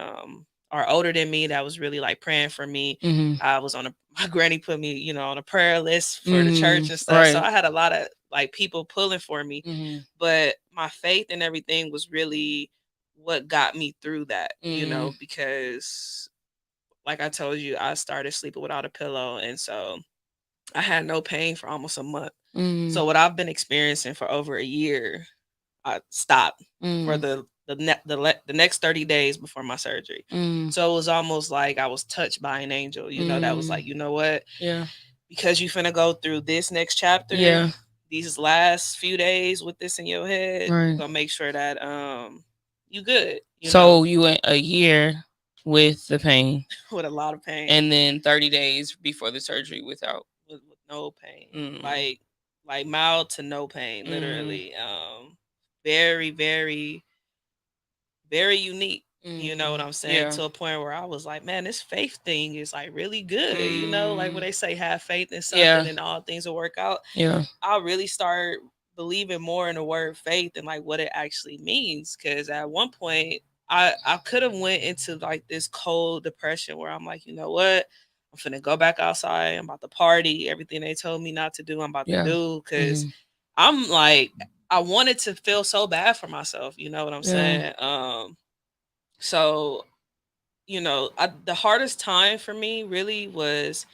are older than me that was really like praying for me. Mhm. I was on a my granny put me, on a prayer list for the church Mhm. and stuff. So Right. I had a lot of like people pulling for me, Mhm. but my faith and everything was really what got me through that, Mhm. because like I told you, I started sleeping without a pillow, and so I had no pain for almost a month. Mhm. So what I've been experiencing for over a year, I stopped for Mhm. the next 30 days before my surgery. Mhm. So it was almost like I was touched by an angel, that was like, Mhm. you know what? Yeah. Because you finna go through this next chapter, Yeah. these last few days with this in your head, we're Right. gonna make sure that you good, So you went a year with the pain, with a lot of pain. and then 30 days before the surgery without. With no pain, Mm. like mild to no pain, Mhm. literally. Very, very, very unique. You know what Mhm. I'm saying? Yeah. To a point where I was like, man, this faith thing is like really good. Like when Mm. they say have faith in something Yeah. and all things will work out. Yeah. I really start believing more in the word faith and like what it actually means. Cause at one point I could have went into like this cold depression where I'm like, you know what? I'm finna go back outside. I'm about to party. Everything they told me not to do, I'm about to Yeah. do. Cause Mhm. I'm like, I wanted to feel so bad for myself. You know what I'm Yeah. saying? So, the hardest time for me really was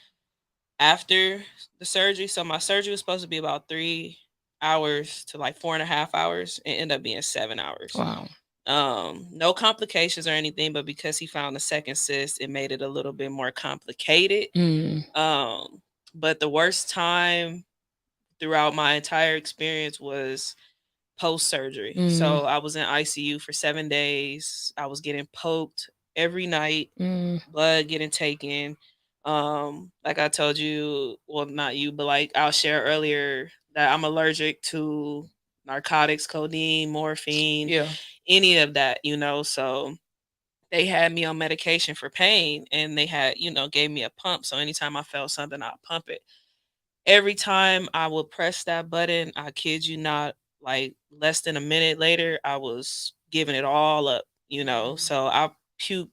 after the surgery. So my surgery was supposed to be about 3 hours to like 4.5 hours. It ended up being 7 hours. Wow. No complications or anything, but because he found a second cyst, it made it a little bit more complicated. Mm. But the worst time throughout my entire experience was post surgery. Mm. So I was in ICU for 7 days. I was getting poked every night, Mm. blood getting taken. Like I told you, well, not you, but like I'll share earlier that I'm allergic to narcotics, codeine, morphine, Yeah. any of that, So they had me on medication for pain, and they had, gave me a pump. So anytime I felt something, I'd pump it. Every time I would press that button, I kid you not, like less than a minute later, I was giving it all up. Mm. So I puked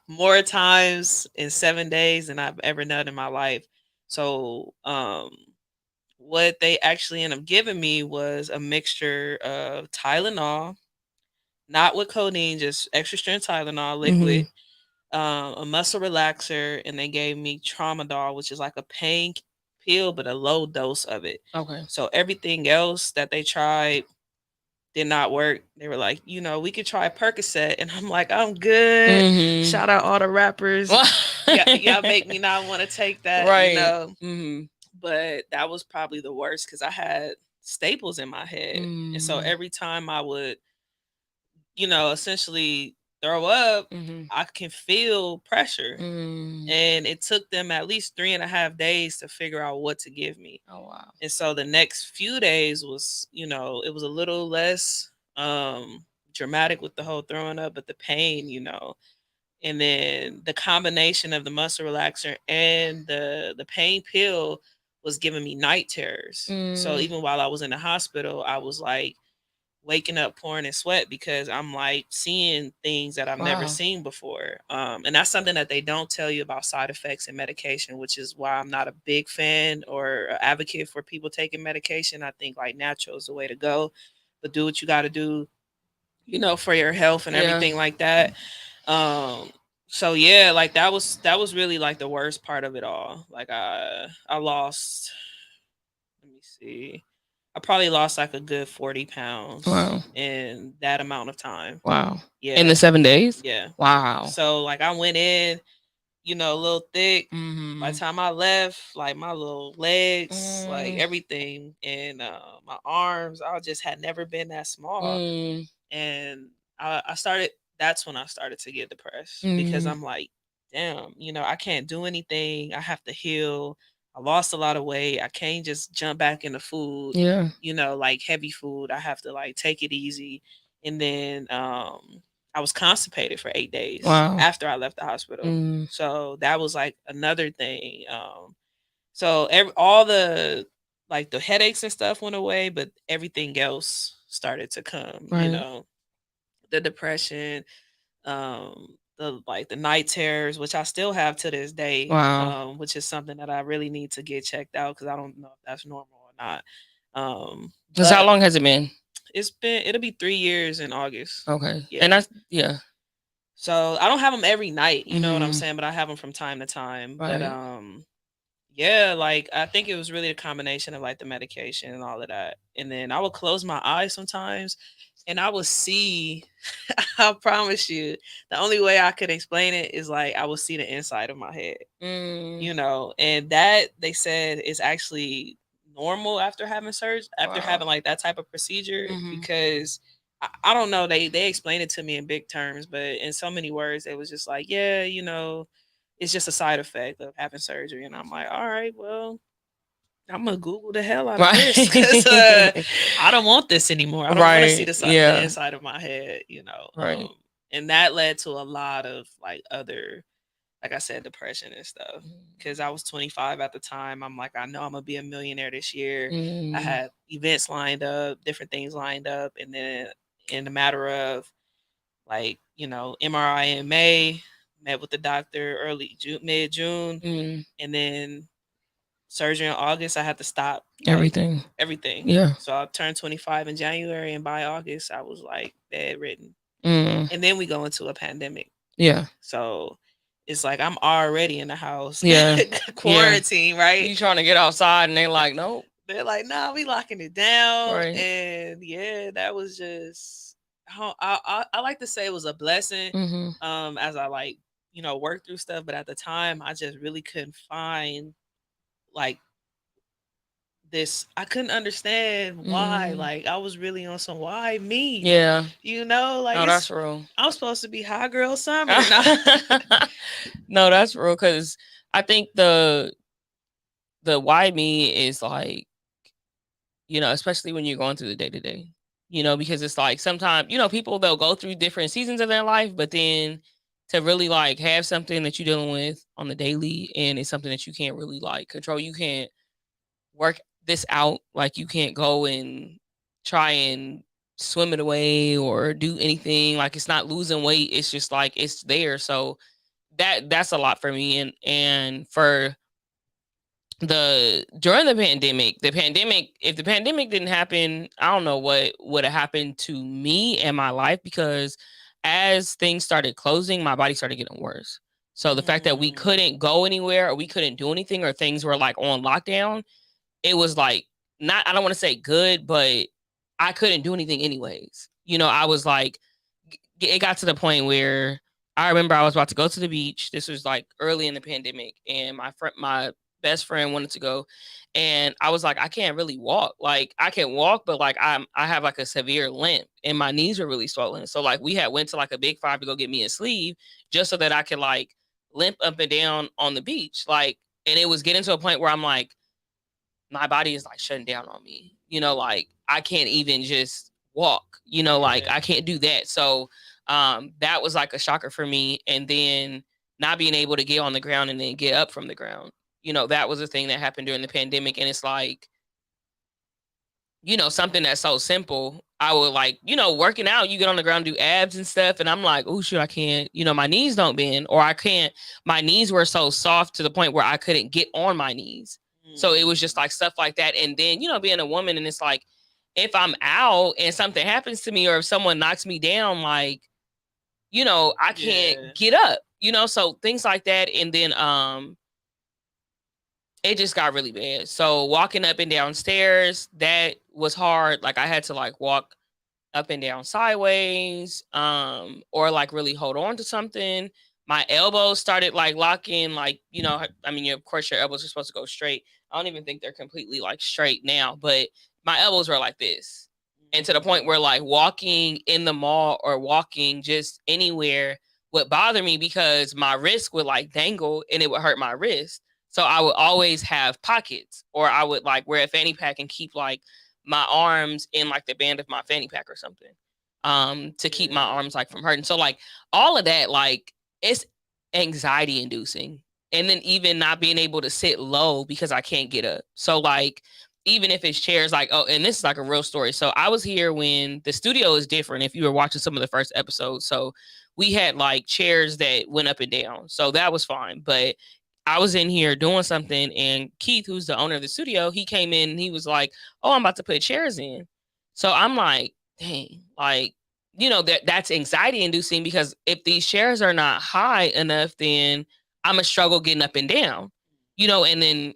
more times in 7 days than I've ever done in my life. So what they actually ended up giving me was a mixture of Tylenol, not with codeine, just extra strength Tylenol liquid, Mhm. a muscle relaxer, and they gave me tramadol, which is like a pain pill, but a low dose of it. Okay. So everything else that they tried did not work. They were like, we could try Percocet, and I'm like, I'm good. Mhm. Shout out all the rappers. Yeah, y'all make me not want to take that, Right. Mhm. But that was probably the worst because I had staples in my head, and so Mhm. every time I would essentially throw up, Mhm. I can feel pressure. Mm. And it took them at least 3.5 days to figure out what to give me. Oh wow. And so the next few days was, it was a little less dramatic with the whole throwing up, but the pain, and then the combination of the muscle relaxer and the pain pill was giving me night terrors. So Mm. even while I was in the hospital, I was like waking up pouring in sweat because I'm like seeing things that I've never Wow. seen before. And that's something that they don't tell you about side effects and medication, which is why I'm not a big fan or a advocate for people taking medication. I think like natural is the way to go, but do what you got to do, for your health and Yeah. everything like that. Um, so yeah, like that was really like the worst part of it all. Like I lost, let me see. I probably lost like a good 40 pounds Wow. in that amount of time. Wow. In Yeah. the 7 days. Yeah. Wow. So like I went in, you know, a little thick. By the Mm-hmm. time I left, like my little legs, like Mm, everything, and my arms, I just had never been that small. mm, And I started. That's when I started to get depressed because mm, I'm like, damn, you know, I can't do anything. I have to heal. I lost a lot of weight. I can't just jump back into food, yeah. you know, like heavy food. I have to like take it easy. And then I was constipated for 8 days Wow. after I left the hospital. Mm, So that was like another thing. So all the like the headaches and stuff went away, but everything else started to come, you right. know, the depression, the like the night terrors, which I still have to this day, Wow. which is something that I really need to get checked out because I don't know if that's normal or not. Because how But long has it been? it'll be 3 years in August. Okay. And Yeah. that's, yeah. So I don't have them every night, you know what I'm Mm-hmm. saying, but I have them from time to time. But Right. yeah, like I think it was really a combination of like the medication and all of that. And then I would close my eyes sometimes and I would see, I promise you, the only way I could explain it is like I would see the inside of my head, Mm, you know, and that they said is actually normal after having surgery, after wow. having like that type of procedure, Mm-hmm. because I don't know, they explained it to me in big terms, but in so many words, it was just like, yeah, you know, it's just a side effect of having surgery. And I'm like, all right, well, I'm gonna Google the hell out of this because Right. I don't want this anymore. I don't want to see Right. the Yeah. inside of my head, you know. Right. And that led to a lot of like other, like I said, depression and stuff. Because I was 25 at the time. I'm like, I know I'm gonna be a millionaire this year. I Mm, had events lined up, different things lined up, and then in a matter of like, you know, MRI in May, met with the doctor early June, mid June, mm, and then surgery in August. I had to stop like everything. everything. Yeah. So I turned 25 in January, and by August I was like bedridden. Mm, And then we go into a pandemic. yeah. So it's like I'm already in the house, Yeah. Yeah. quarantine, right? You trying to get outside and they like, nope. They're like, nah, we locking it down. Right. And yeah, that was just, I like to say it was a blessing. Mm-hmm. As I like, you know, worked through stuff, but at the time I just really couldn't find like this. I couldn't understand why. Mm, Like I was really on some why me, yeah. you know, like No, it's that's real. I'm supposed to be hot girl summer. No. No, that's real. Because I think the why me is like, especially when you're going through the day to day, because it's like sometimes, people they'll go through different seasons of their life, but then to really like have something that you're dealing with on the daily and it's something that you can't really like control. You can't work this out. Like you can't go and try and swim it away or do anything. Like it's not losing weight. It's just like it's there. So that's a lot for me. And for during the pandemic, if the pandemic didn't happen, I don't know what would have happened to me and my life, because as things started closing, my body started getting worse. So the fact that we Mm, couldn't go anywhere or we couldn't do anything or things were like on lockdown, it was like, not, I don't want to say good, but I couldn't do anything anyways. I was like, it got to the point where I remember I was about to go to the beach. This was like early in the pandemic, and my best friend wanted to go, and I was like, I can't really walk. Like I can walk, but like I have like a severe limp, and my knees were really swollen. So like we had went to like a Big Five to go get me a sleeve, just so that I could like limp up and down on the beach. Like, and it was getting to a point where I'm like, my body is like shutting down on me. Like I can't even just walk, like yeah. I can't do that. So that was like a shocker for me. And then not being able to get on the ground and then get up from the ground. That was a thing that happened during the pandemic. And it's like, something that's so simple. I would like, working out, you get on the ground, do abs and stuff. And I'm like, oh, shoot, I can't, my knees don't bend, or I can't, my knees were so soft to the point where I couldn't get on my knees. So it was just like stuff like that. And then, being a woman, and it's like, if I'm out and something happens to me, or if someone knocks me down, like, I can't Yeah. get up, so things like that. And then, it just got really bad. So walking up and down stairs, that was hard. Like I had to like walk up and down sideways, or like really hold on to something. my elbows started like locking, like, you know, I mean, of course your elbows are supposed to go straight. I don't even think they're completely like straight now, but my elbows were like this. And to the point where like walking in the mall or walking just anywhere would bother me because my wrist would like dangle and it would hurt my wrist. So I would always have pockets, or I would like wear a fanny pack and keep like my arms in like the band of my fanny pack or something, to keep my arms like from hurting. So like all of that, like it's anxiety inducing. And then even not being able to sit low because I can't get up. So like, even if it's chairs, like, oh, and this is like a real story. So I was here when the studio is different. If you were watching some of the first episodes, so we had like chairs that went up and down. So that was fine. But I was in here doing something, and Keith, who's the owner of the studio, he came in and he was like, oh, I'm about to put chairs in. So I'm like, dang, like, you know, that's anxiety inducing, because if these chairs are not high enough, then I'm gonna struggle getting up and down, you know. And then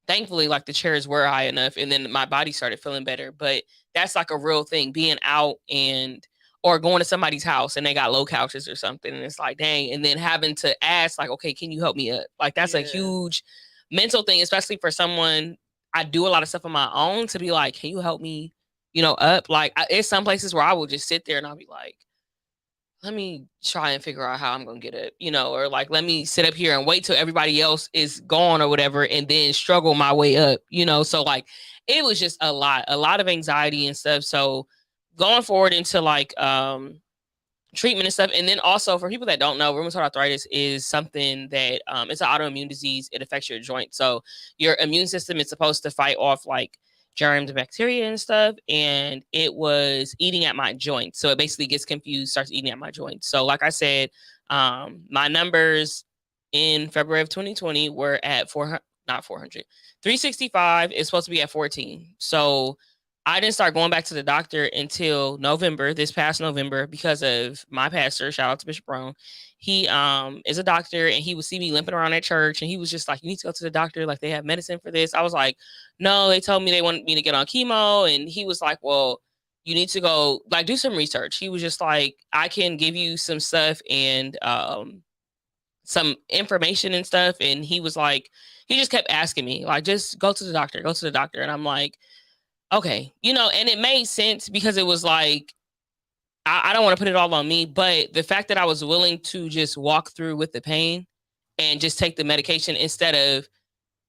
thankfully, like, the chairs were high enough, and then my body started feeling better. But that's like a real thing, being out and or going to somebody's house and they got low couches or something, and it's like, dang, and then having to ask like, okay, can you help me up? Like, that's a huge mental thing, especially for someone. I do a lot of stuff on my own, to be like, can you help me, you know, up? Like, it's some places where I will just sit there and I'll be like, let me try and figure out how I'm gonna get it, you know, or like, let me sit up here and wait till everybody else is gone or whatever, and then struggle my way up, you know. So like, it was just a lot of anxiety and stuff. So going forward into like treatment and stuff. And then also, for people that don't know, rheumatoid arthritis is something that it's an autoimmune disease. It affects your joint. So your immune system is supposed to fight off like germs and bacteria and stuff. And it was eating at my joints. So it basically gets confused, starts eating at my joints. So like I said, my numbers in February of 2020 were at 400, not 400, 365 is supposed to be at 14. So I didn't start going back to the doctor until November, this past November, because of my pastor. Shout out to Bishop Brown. He is a doctor, and he would see me limping around at church, and he was just like, you need to go to the doctor. Like, they have medicine for this. I was like, no, they told me they wanted me to get on chemo. And he was like, well, you need to go like do some research. He was just like, I can give you some stuff and some information and stuff. And he was like, he just kept asking me, like, just go to the doctor, go to the doctor. And I'm like, okay, you know, and it made sense, because it was like, I don't want to put it all on me, but the fact that I was willing to just walk through with the pain and just take the medication instead of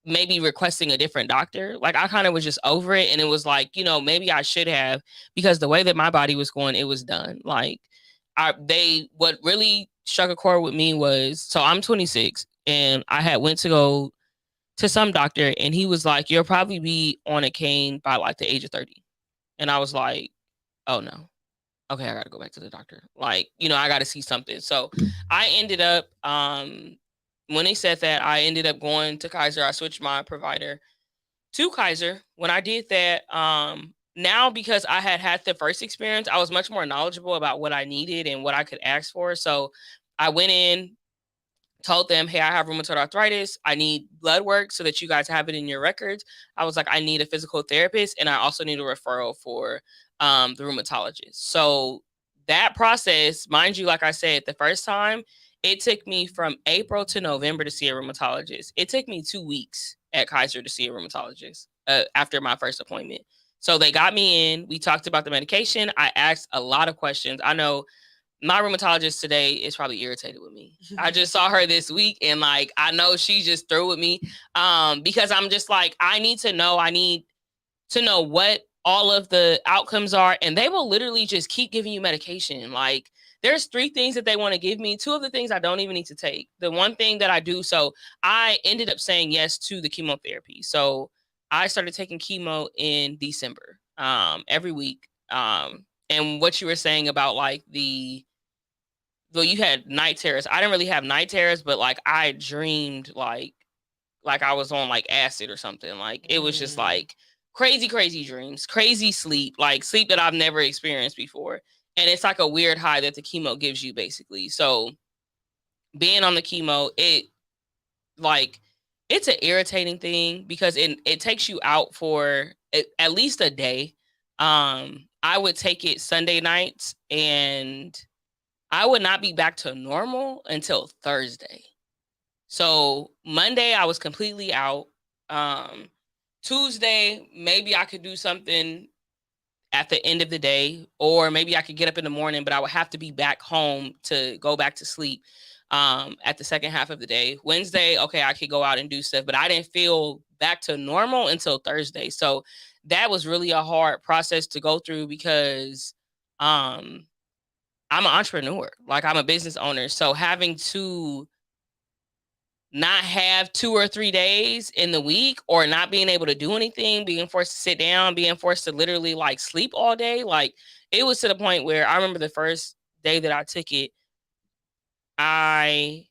maybe requesting a different doctor, like, I kind of was just over it. And it was like, you know, maybe I should have, because the way that my body was going, it was done. Like, what really struck a chord with me was, so I'm 26, and I had went to go to some doctor, and he was like, you'll probably be on a cane by like the age of 30. And I was like, oh no. Okay, I gotta go back to the doctor. Like, you know, I gotta see something. So I ended up, when they said that, I ended up going to Kaiser. I switched my provider to Kaiser. When I did that, now, because I had the first experience, I was much more knowledgeable about what I needed and what I could ask for. So I went in, told them, hey, I have rheumatoid arthritis. I need blood work so that you guys have it in your records. I was like, I need a physical therapist, and I also need a referral for the rheumatologist. So that process, mind you, like I said, the first time, it took me from April to November to see a rheumatologist. It took me 2 weeks at Kaiser to see a rheumatologist after my first appointment. So they got me in. We talked about the medication. I asked a lot of questions. I know my rheumatologist today is probably irritated with me. I just saw her this week, and like, I know she's just through with me, because I'm just like, I need to know what all of the outcomes are. And they will literally just keep giving you medication. Like, there's 3 things that they want to give me. 2 of the things I don't even need to take. The one thing that I do, so I ended up saying yes to the chemotherapy. So I started taking chemo in December, every week. And what you were saying about like you had night terrors. I didn't really have night terrors, but like, I dreamed like I was on like acid or something. Like, it was just like crazy dreams, crazy sleep, like sleep that I've never experienced before. And it's like a weird high that the chemo gives you, basically. So being on the chemo, it's an irritating thing, because it takes you out for at least a day. I would take it Sunday nights, and I would not be back to normal until Thursday. So Monday, I was completely out. Tuesday, maybe I could do something at the end of the day, or maybe I could get up in the morning, but I would have to be back home to go back to sleep at the second half of the day. Wednesday, okay, I could go out and do stuff, but I didn't feel back to normal until Thursday. So that was really a hard process to go through because I'm an entrepreneur, like I'm a business owner. So having to not have 2 or 3 days in the week or not being able to do anything, being forced to sit down, being forced to literally like sleep all day. Like it was to the point where I remember the first day that I took it, I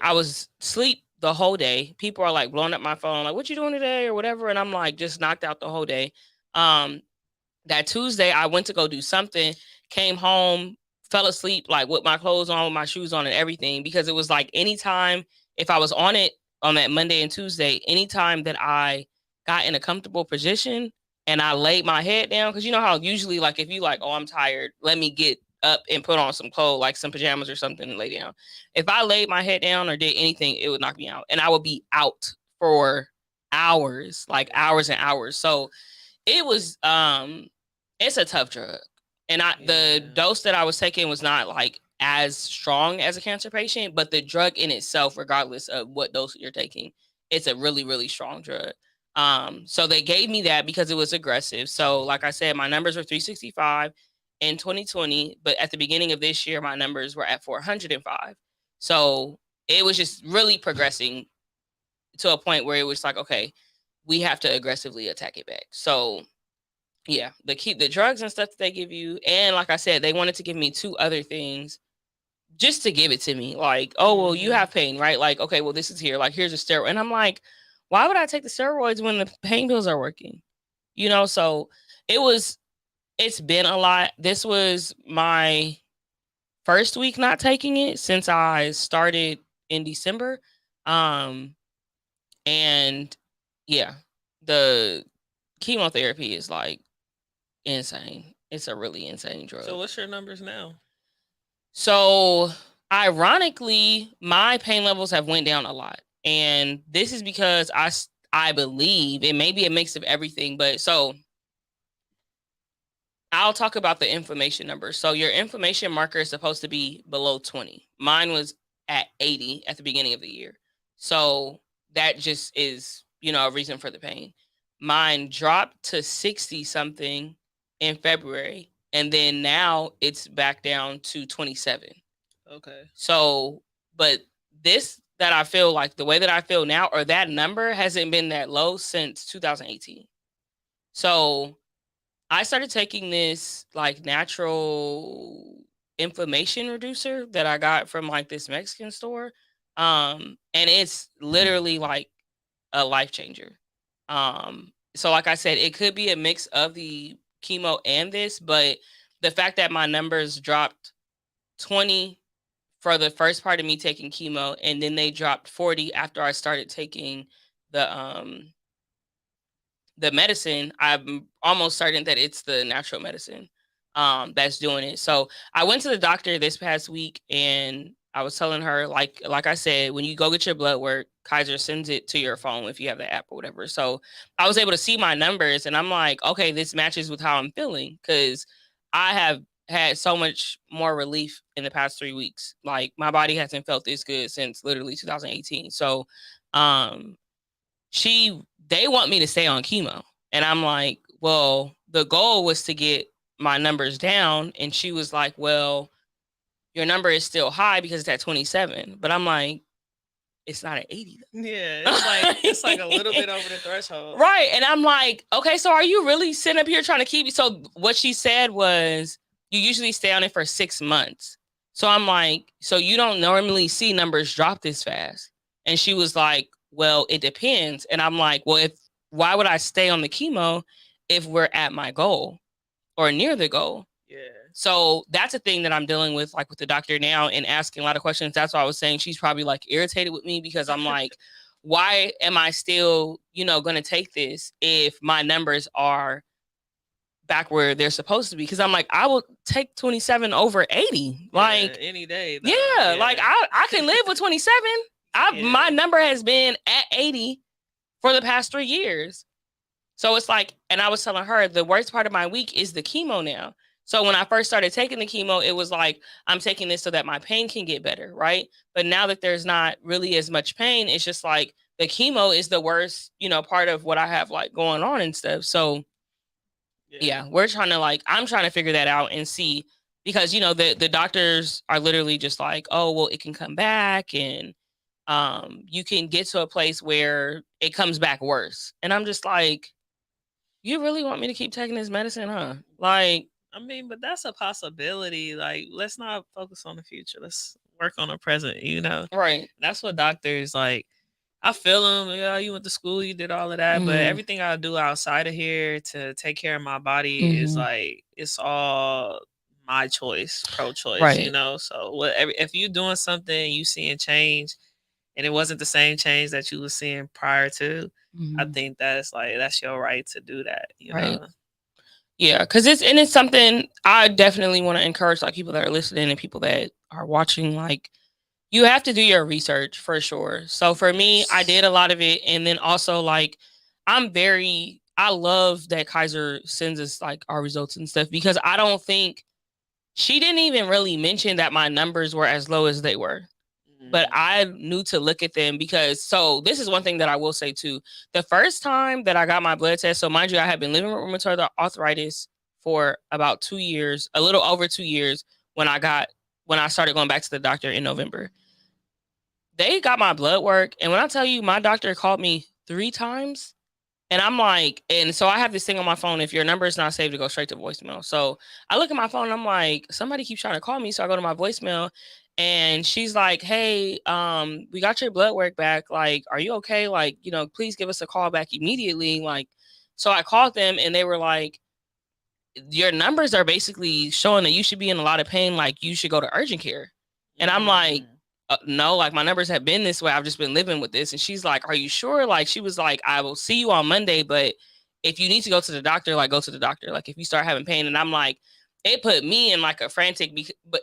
was asleep the whole day. People are like blowing up my phone, like, what you doing today or whatever. And I'm like, just knocked out the whole day. That Tuesday, I went to go do something, came home, fell asleep, like with my clothes on, with my shoes on and everything, because it was like anytime if I was on it on that Monday and Tuesday, anytime that I got in a comfortable position and I laid my head down, because you know how usually like if you like, oh, I'm tired, let me get up and put on some clothes, like some pajamas or something and lay down. If I laid my head down or did anything, it would knock me out. And I would be out for hours, like hours and hours. So it was it's a tough drug. And the dose that I was taking was not like as strong as a cancer patient, but the drug in itself, regardless of what dose you're taking, it's a really, really strong drug. So they gave me that because it was aggressive. So like I said, my numbers were 365 in 2020, but at the beginning of this year, my numbers were at 405. So it was just really progressing to a point where it was like, okay, we have to aggressively attack it back. So yeah, the drugs and stuff that they give you. And like I said, they wanted to give me 2 other things just to give it to me. Like, oh, well, you have pain, right? Like, okay, well, this is here. Like, here's a steroid. And I'm like, why would I take the steroids when the pain pills are working? You know, so it's been a lot. This was my first week not taking it since I started in December. And yeah, the chemotherapy is like insane. It's a really insane drug. So what's your numbers now? So ironically, my pain levels have went down a lot. And this is because I believe it may be a mix of everything, but so I'll talk about the inflammation numbers. So your inflammation marker is supposed to be below 20. Mine was at 80 at the beginning of the year. So that just is, a reason for the pain. Mine dropped to 60 something in February. And then now it's back down to 27. Okay. So, but this that I feel like the way that I feel now, or that number hasn't been that low since 2018. So I started taking this like natural inflammation reducer that I got from like this Mexican store. And it's literally like a life changer. So like I said, it could be a mix of the chemo and this, but the fact that my numbers dropped 20 for the first part of me taking chemo, and then they dropped 40 after I started taking the medicine, I'm almost certain that it's the natural medicine that's doing it. So I went to the doctor this past week, and I was telling her, like I said, when you go get your blood work, Kaiser sends it to your phone if you have the app or whatever. So I was able to see my numbers, and I'm like, okay, this matches with how I'm feeling, because I have had so much more relief in the past 3 weeks. Like my body hasn't felt this good since literally 2018. So they want me to stay on chemo. And I'm like, well, the goal was to get my numbers down. And she was like, well, your number is still high because it's at 27. But I'm like, it's not at 80 though. Yeah, it's like a little bit over the threshold. Right. And I'm like, okay, so are you really sitting up here trying to keep me? So what she said was, you usually stay on it for 6 months. So I'm like, so you don't normally see numbers drop this fast? And she was like, well, it depends. And I'm like, well, why would I stay on the chemo if we're at my goal or near the goal? Yeah. So that's a thing that I'm dealing with, like with the doctor now, and asking a lot of questions. That's why I was saying she's probably like irritated with me, because I'm like, why am I still, going to take this if my numbers are back where they're supposed to be. Because I'm like, I will take 27 over 80. Like, any day. Though. Yeah, like I can live with 27. My number has been at 80 for the past 3 years. So it's like, and I was telling her the worst part of my week is the chemo now. So when I first started taking the chemo, it was like, I'm taking this so that my pain can get better, right? But now that there's not really as much pain, it's just like the chemo is the worst, part of what I have like going on and stuff. So yeah, we're trying to I'm trying to figure that out and see, because, the doctors are literally just like, oh, well, it can come back and you can get to a place where it comes back worse. And I'm just like, you really want me to keep taking this medicine, huh? Like, I mean, but that's a possibility. Like, let's not focus on the future. Let's work on the present, Right. That's what doctors like. I feel them. Yeah, you went to school, you did all of that, but everything I do outside of here to take care of my body is like, it's all my choice, pro-choice, Right. So if you're doing something, you seeing change, and it wasn't the same change that you were seeing prior to, I think that's your right to do that, Right. know. Yeah, because it's something I definitely want to encourage people that are listening and people that are watching. Like, you have to do your research for sure. So for me, I did a lot of it, and then also I love that Kaiser sends us our results and stuff, because I don't think she didn't even really mention that my numbers were as low as they were. But I knew to look at them, because this is one thing that I will say too. The first time that I got my blood test, so mind you, I had been living with rheumatoid arthritis for about 2 years, a little over 2 years, when I started going back to the doctor in November. They got my blood work, and when I tell you, my doctor called me 3 times, and I'm like, and so I have this thing on my phone, if your number is not saved, to go straight to voicemail. So I look at my phone and I'm like, somebody keeps trying to call me. So I go to my voicemail, and she's like, hey, we got your blood work back. Like, are you okay? Like, please give us a call back immediately. Like, so I called them, and they were like, your numbers are basically showing that you should be in a lot of pain. Like, you should go to urgent care. And I'm like, no, my numbers have been this way. I've just been living with this. And she's like, are you sure? Like, she was like, I will see you on Monday, but if you need to go to the doctor, go to the doctor. Like, if you start having pain. And I'm like, it put me in a frantic, but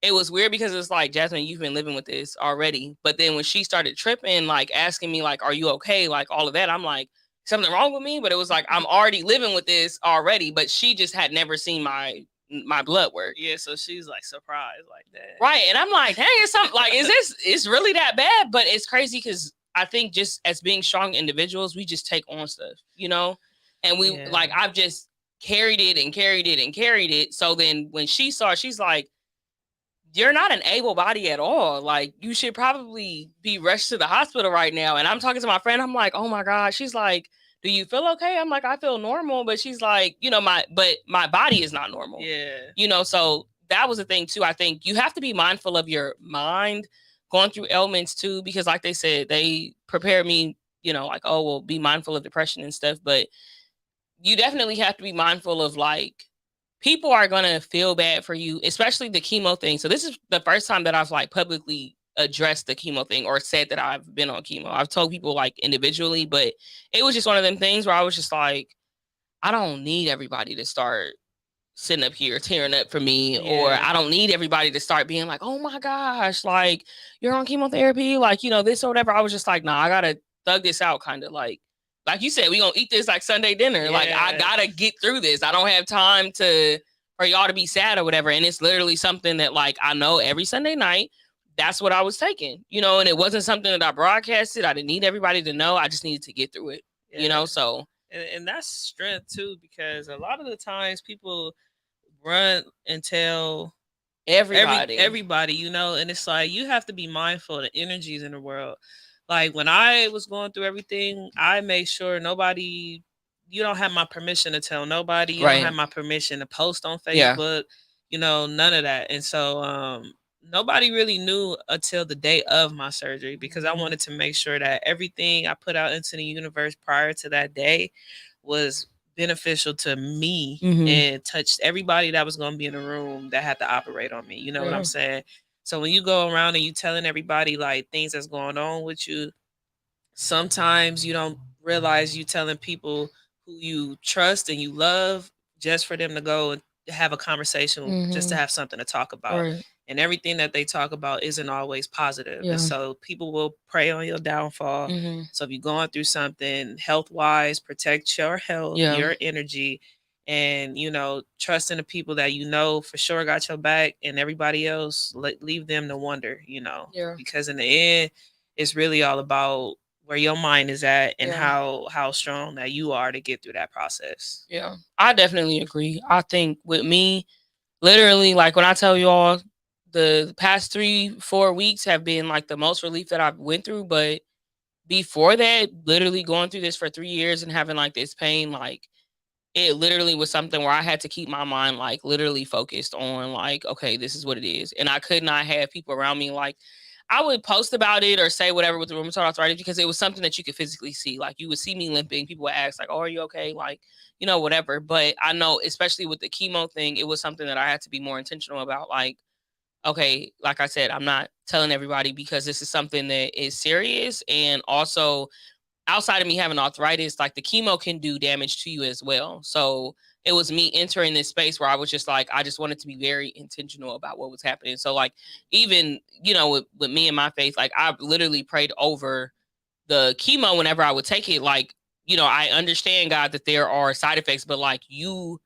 it was weird, because it's like, Jasmine, you've been living with this already. But then when she started tripping, asking me, are you okay? All of that, I'm like, something wrong with me? But it was like, I'm already living with this already. But she just had never seen my blood work. Yeah, so she's surprised like that. Right. And I'm like, dang, it's something it's really that bad? But it's crazy, because I think just as being strong individuals, we just take on stuff, and we I've just carried it and carried it and carried it. So then when she saw, she's like, you're not an able body at all. Like, you should probably be rushed to the hospital right now. And I'm talking to my friend. I'm like, oh my God. She's like, do you feel okay? I'm like, I feel normal. But she's like, my body is not normal. Yeah. So that was the thing too. I think you have to be mindful of your mind going through ailments too, because like they said, they prepared me, oh, well, be mindful of depression and stuff. But you definitely have to be mindful of people are going to feel bad for you, especially the chemo thing. So this is the first time that I've publicly addressed the chemo thing, or said that I've been on chemo. I've told people individually, but it was just one of them things where I was just like, I don't need everybody to start sitting up here tearing up for me, or I don't need everybody to start being like, oh my gosh, you're on chemotherapy, this or whatever. I was just like, nah, I gotta thug this out, kind of like you said, we gonna eat this Sunday dinner. I gotta get through this. I don't have time for y'all to be sad or whatever. And it's literally something that I know every Sunday night, that's what I was taking, and it wasn't something that I broadcasted. I didn't need everybody to know. I just needed to get through it, so. And that's strength too, because a lot of the times people run and tell everybody, and it's like, you have to be mindful of the energies in the world. When I was going through everything, I made sure you don't have my permission to tell nobody. You don't have my permission to post on Facebook, none of that. And so nobody really knew until the day of my surgery, because I wanted to make sure that everything I put out into the universe prior to that day was beneficial to me and touched everybody that was going to be in the room that had to operate on me. You know what I'm saying? So when you go around and you telling everybody things that's going on with you, sometimes you don't realize you telling people who you trust and you love just for them to go and have a conversation, just to have something to talk about. Right. And everything that they talk about isn't always positive. Yeah. And so people will prey on your downfall. So if you're going through something health wise, protect your health, Yeah. your energy, and trust in the people that for sure got your back, and everybody else, leave them to wonder, Yeah. because in the end, it's really all about where your mind is at and Yeah. how strong that you are to get through that process. Yeah, I definitely agree. I think with me, literally, like when I tell you all, the past 3-4 weeks have been like the most relief that I've went through. But before that, literally going through this for 3 years and having like this pain, like it literally was something where I had to keep my mind like literally focused on like, okay, this is what it is. And I could not have people around me like I would post about it or say whatever with the rheumatoid arthritis because it was something that you could physically see. Like you would see me limping. People would ask like, oh, are you okay? Like, whatever. But I know, especially with the chemo thing, it was something that I had to be more intentional about. Like, okay, like I said, I'm not telling everybody because this is something that is serious. And also outside of me having arthritis, like the chemo can do damage to you as well. So it was me entering this space where I was just like, I just wanted to be very intentional about what was happening. So like, even, with me and my faith, like I literally prayed over the chemo whenever I would take it. Like, I understand, God, that there are side effects, but like you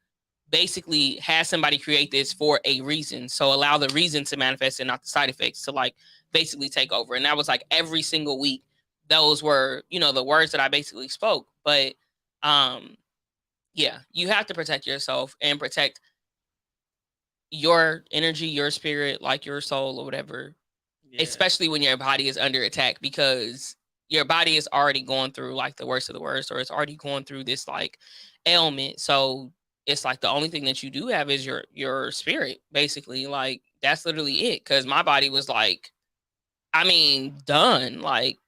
basically had somebody create this for a reason. So allow the reason to manifest and not the side effects to like basically take over. And that was like every single week. Those were, the words that I basically spoke. But yeah, you have to protect yourself and protect your energy, your spirit, like your soul or whatever, especially when your body is under attack, because your body is already going through like the worst of the worst, or it's already going through this like ailment. So it's like the only thing that you do have is your spirit, basically. Like that's literally it. Cause my body was like, done. Like,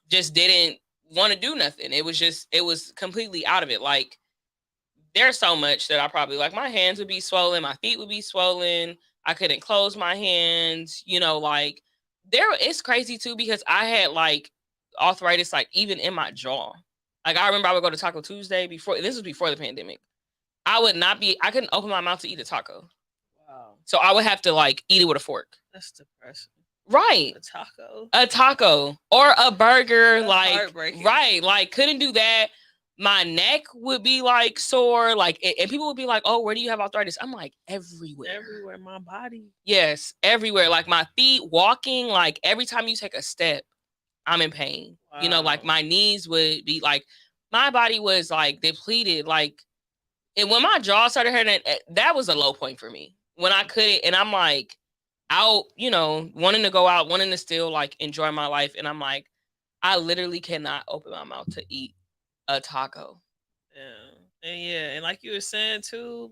just didn't want to do nothing. It was completely out of it. Like there's so much that I probably like my hands would be swollen, my feet would be swollen. I couldn't close my hands, like it's crazy too, because I had like arthritis, like even in my jaw. Like I remember I would go to Taco Tuesday this was before the pandemic. I couldn't open my mouth to eat a taco. Wow. So I would have to like eat it with a fork. That's depressing. Right. A taco or a burger. That's like, right. Like couldn't do that. My neck would be like sore. Like, and people would be like, oh, where do you have arthritis? I'm like, everywhere. Everywhere in my body. Yes. Everywhere. Like my feet, walking, like every time you take a step, I'm in pain. Wow. Like my knees would be like, my body was like depleted. Like, and when my jaw started hurting, that was a low point for me. When I couldn't, and I'm like, out, wanting to go out, wanting to still like enjoy my life. And I'm like, I literally cannot open my mouth to eat a taco. Yeah. And like you were saying too,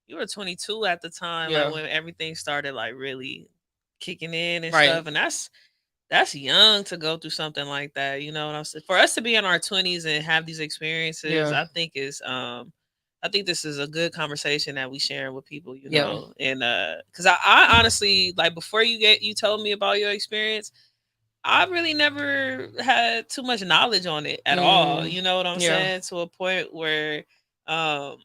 you were 22 at the time, like when everything started like really kicking in and stuff. And that's young to go through something like that. You know what I'm saying? For us to be in our 20s and have these experiences, I think I think this is a good conversation that we sharing with people, and because I honestly, like before you told me about your experience, I really never had too much knowledge on it at all. You know what I'm saying? To a point where, I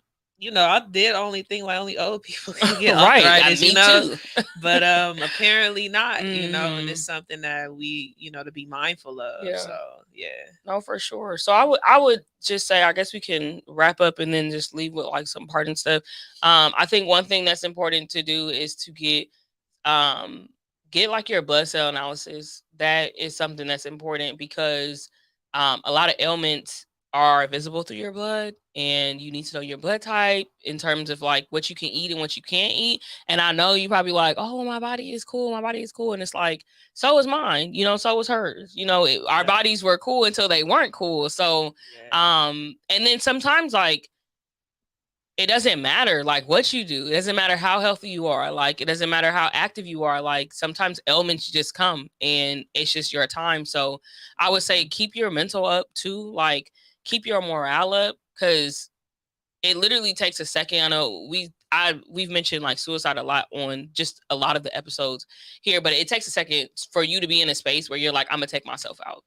did only think like only old people can get arthritis, me too. But apparently not, and it's something that we, to be mindful of. Yeah. So yeah. No, for sure. So I would just say, I guess we can wrap up and then just leave with like some parting stuff. I think one thing that's important to do is to get like your blood cell analysis. That is something that's important because a lot of ailments are visible through your blood, and you need to know your blood type in terms of like what you can eat and what you can't eat. And I know you probably like, oh, my body is cool. And it's like, so is mine, so was hers. Our bodies were cool until they weren't cool. So, and then sometimes like, it doesn't matter like what you do. It doesn't matter how healthy you are. Like, it doesn't matter how active you are. Like sometimes ailments just come and it's just your time. So I would say keep your mental up too. Like keep your morale up, because it literally takes a second. I know we've mentioned like suicide a lot on just a lot of the episodes here, but it takes a second for you to be in a space where you're like, I'm gonna take myself out,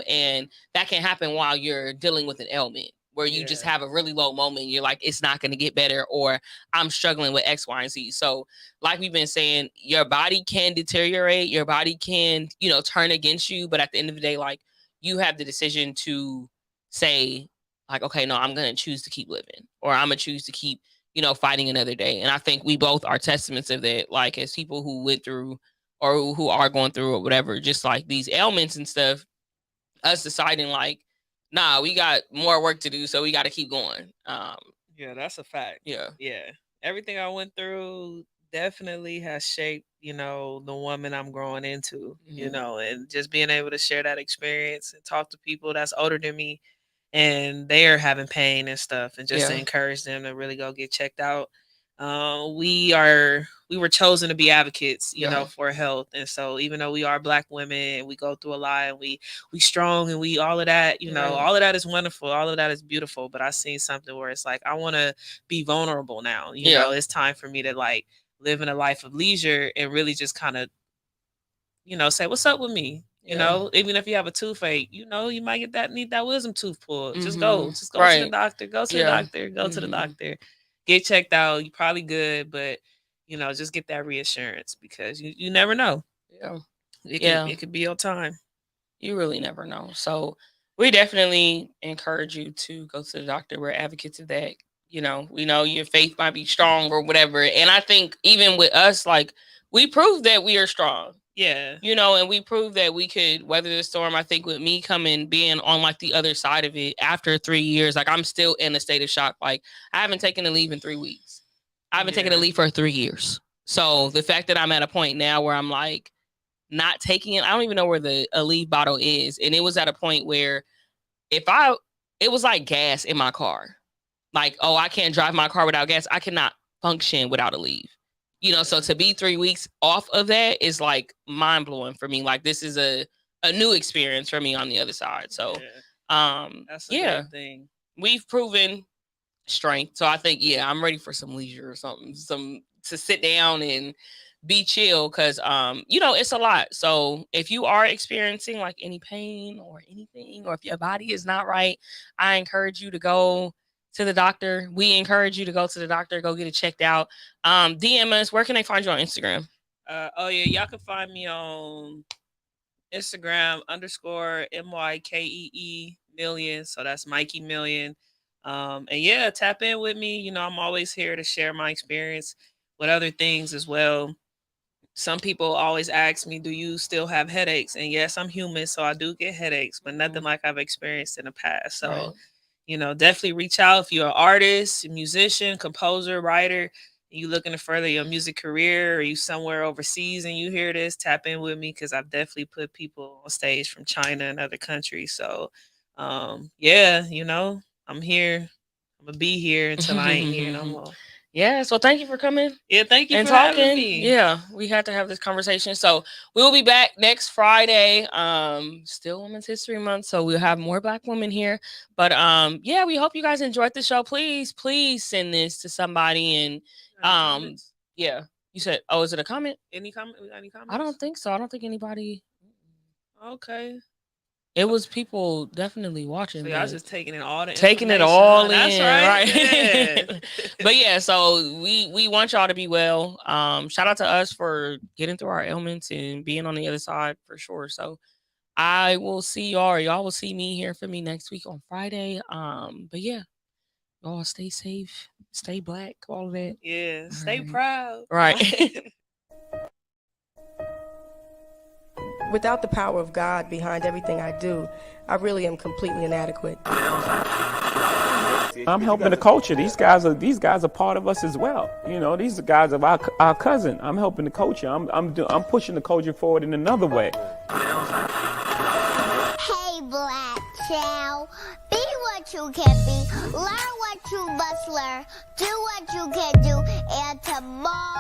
and that can happen while you're dealing with an ailment. where you just have a really low moment. You're like, it's not going to get better, or I'm struggling with X, Y, and Z. So like we've been saying, your body can deteriorate, your body can, turn against you. But at the end of the day, like, you have the decision to say, like, okay, no, I'm going to choose to keep living, or I'm going to choose to keep, fighting another day. And I think we both are testaments of that, like, as people who went through or who are going through or whatever, just like these ailments and stuff, us deciding like, nah, we got more work to do, so we got to keep going. Yeah, that's a fact. Yeah. Everything I went through definitely has shaped, the woman I'm growing into, and just being able to share that experience and talk to people that's older than me and they're having pain and stuff, and just to encourage them to really go get checked out. We were chosen to be advocates, for health. And so even though we are Black women and we go through a lot, and we strong, and we all of that, all of that is wonderful, all of that is beautiful. But I seen something where it's like, I want to be vulnerable now. It's time for me to like live in a life of leisure and really just kind of, say, what's up with me? Even if you have a toothache, you might need that wisdom tooth pulled. Just go to the doctor, go to the doctor, get checked out. You probably good, but just get that reassurance, because you never know. It could be your time. You really never know. So we definitely encourage you to go to the doctor. We're advocates of that. We know your faith might be strong or whatever. And I think even with us, like, we proved that we are strong. Yeah. And we proved that we could weather the storm. I think with me being on like the other side of it after 3 years, like, I'm still in a state of shock. Like, I haven't taken a leave in 3 weeks. I haven't taken a leave for 3 years. So the fact that I'm at a point now where I'm like not taking it, I don't even know where a leave bottle is. And it was at a point where it was like gas in my car. Like, oh, I can't drive my car without gas. I cannot function without a leave. So to be 3 weeks off of that is like mind blowing for me. Like, this is a new experience for me on the other side. So, that's a good thing. We've proven strength. So I think, I'm ready for some leisure or something, to sit down and be chill. Cause, it's a lot. So if you are experiencing like any pain or anything, or if your body is not right, I encourage you to go to the doctor. We encourage you to go to the doctor, go get it checked out. DM us. Where can they find you on Instagram? Y'all can find me on Instagram _MYKEE million. So that's Mikey Million. And tap in with me. I'm always here to share my experience with other things as well. Some people always ask me, do you still have headaches? And yes, I'm human, so I do get headaches, but nothing like I've experienced in the past. So definitely reach out if you're an artist, musician, composer, writer, and you looking to further your music career, or you somewhere overseas and you hear this, tap in with me, because I've definitely put people on stage from China and other countries. So, I'm here. I'm going to be here until I ain't here no more. Yeah, so thank you for coming. Yeah, thank you and for talking. having me. Yeah, we had to have this conversation. So we'll be back next Friday. Still Women's History Month, so we'll have more Black women here. But we hope you guys enjoyed the show. Please send this to somebody. And you said, oh, is it a comment? Any comments? I don't think so. I don't think anybody. Okay. It was people definitely watching. So I was just taking it all in. That's right. Yeah. But so we want y'all to be well. Shout out to us for getting through our ailments and being on the other side for sure. So I will see y'all, or y'all will see me here for me next week on Friday. But y'all stay safe, stay Black, all of that. Yeah, stay proud. Right. Without the power of God behind everything I do, I really am completely inadequate. I'm helping the culture. These guys are part of us as well. These are guys of our cousin. I'm helping the culture. I'm pushing the culture forward in another way. Hey, Black child, be what you can be, learn what you must learn, do what you can do, and tomorrow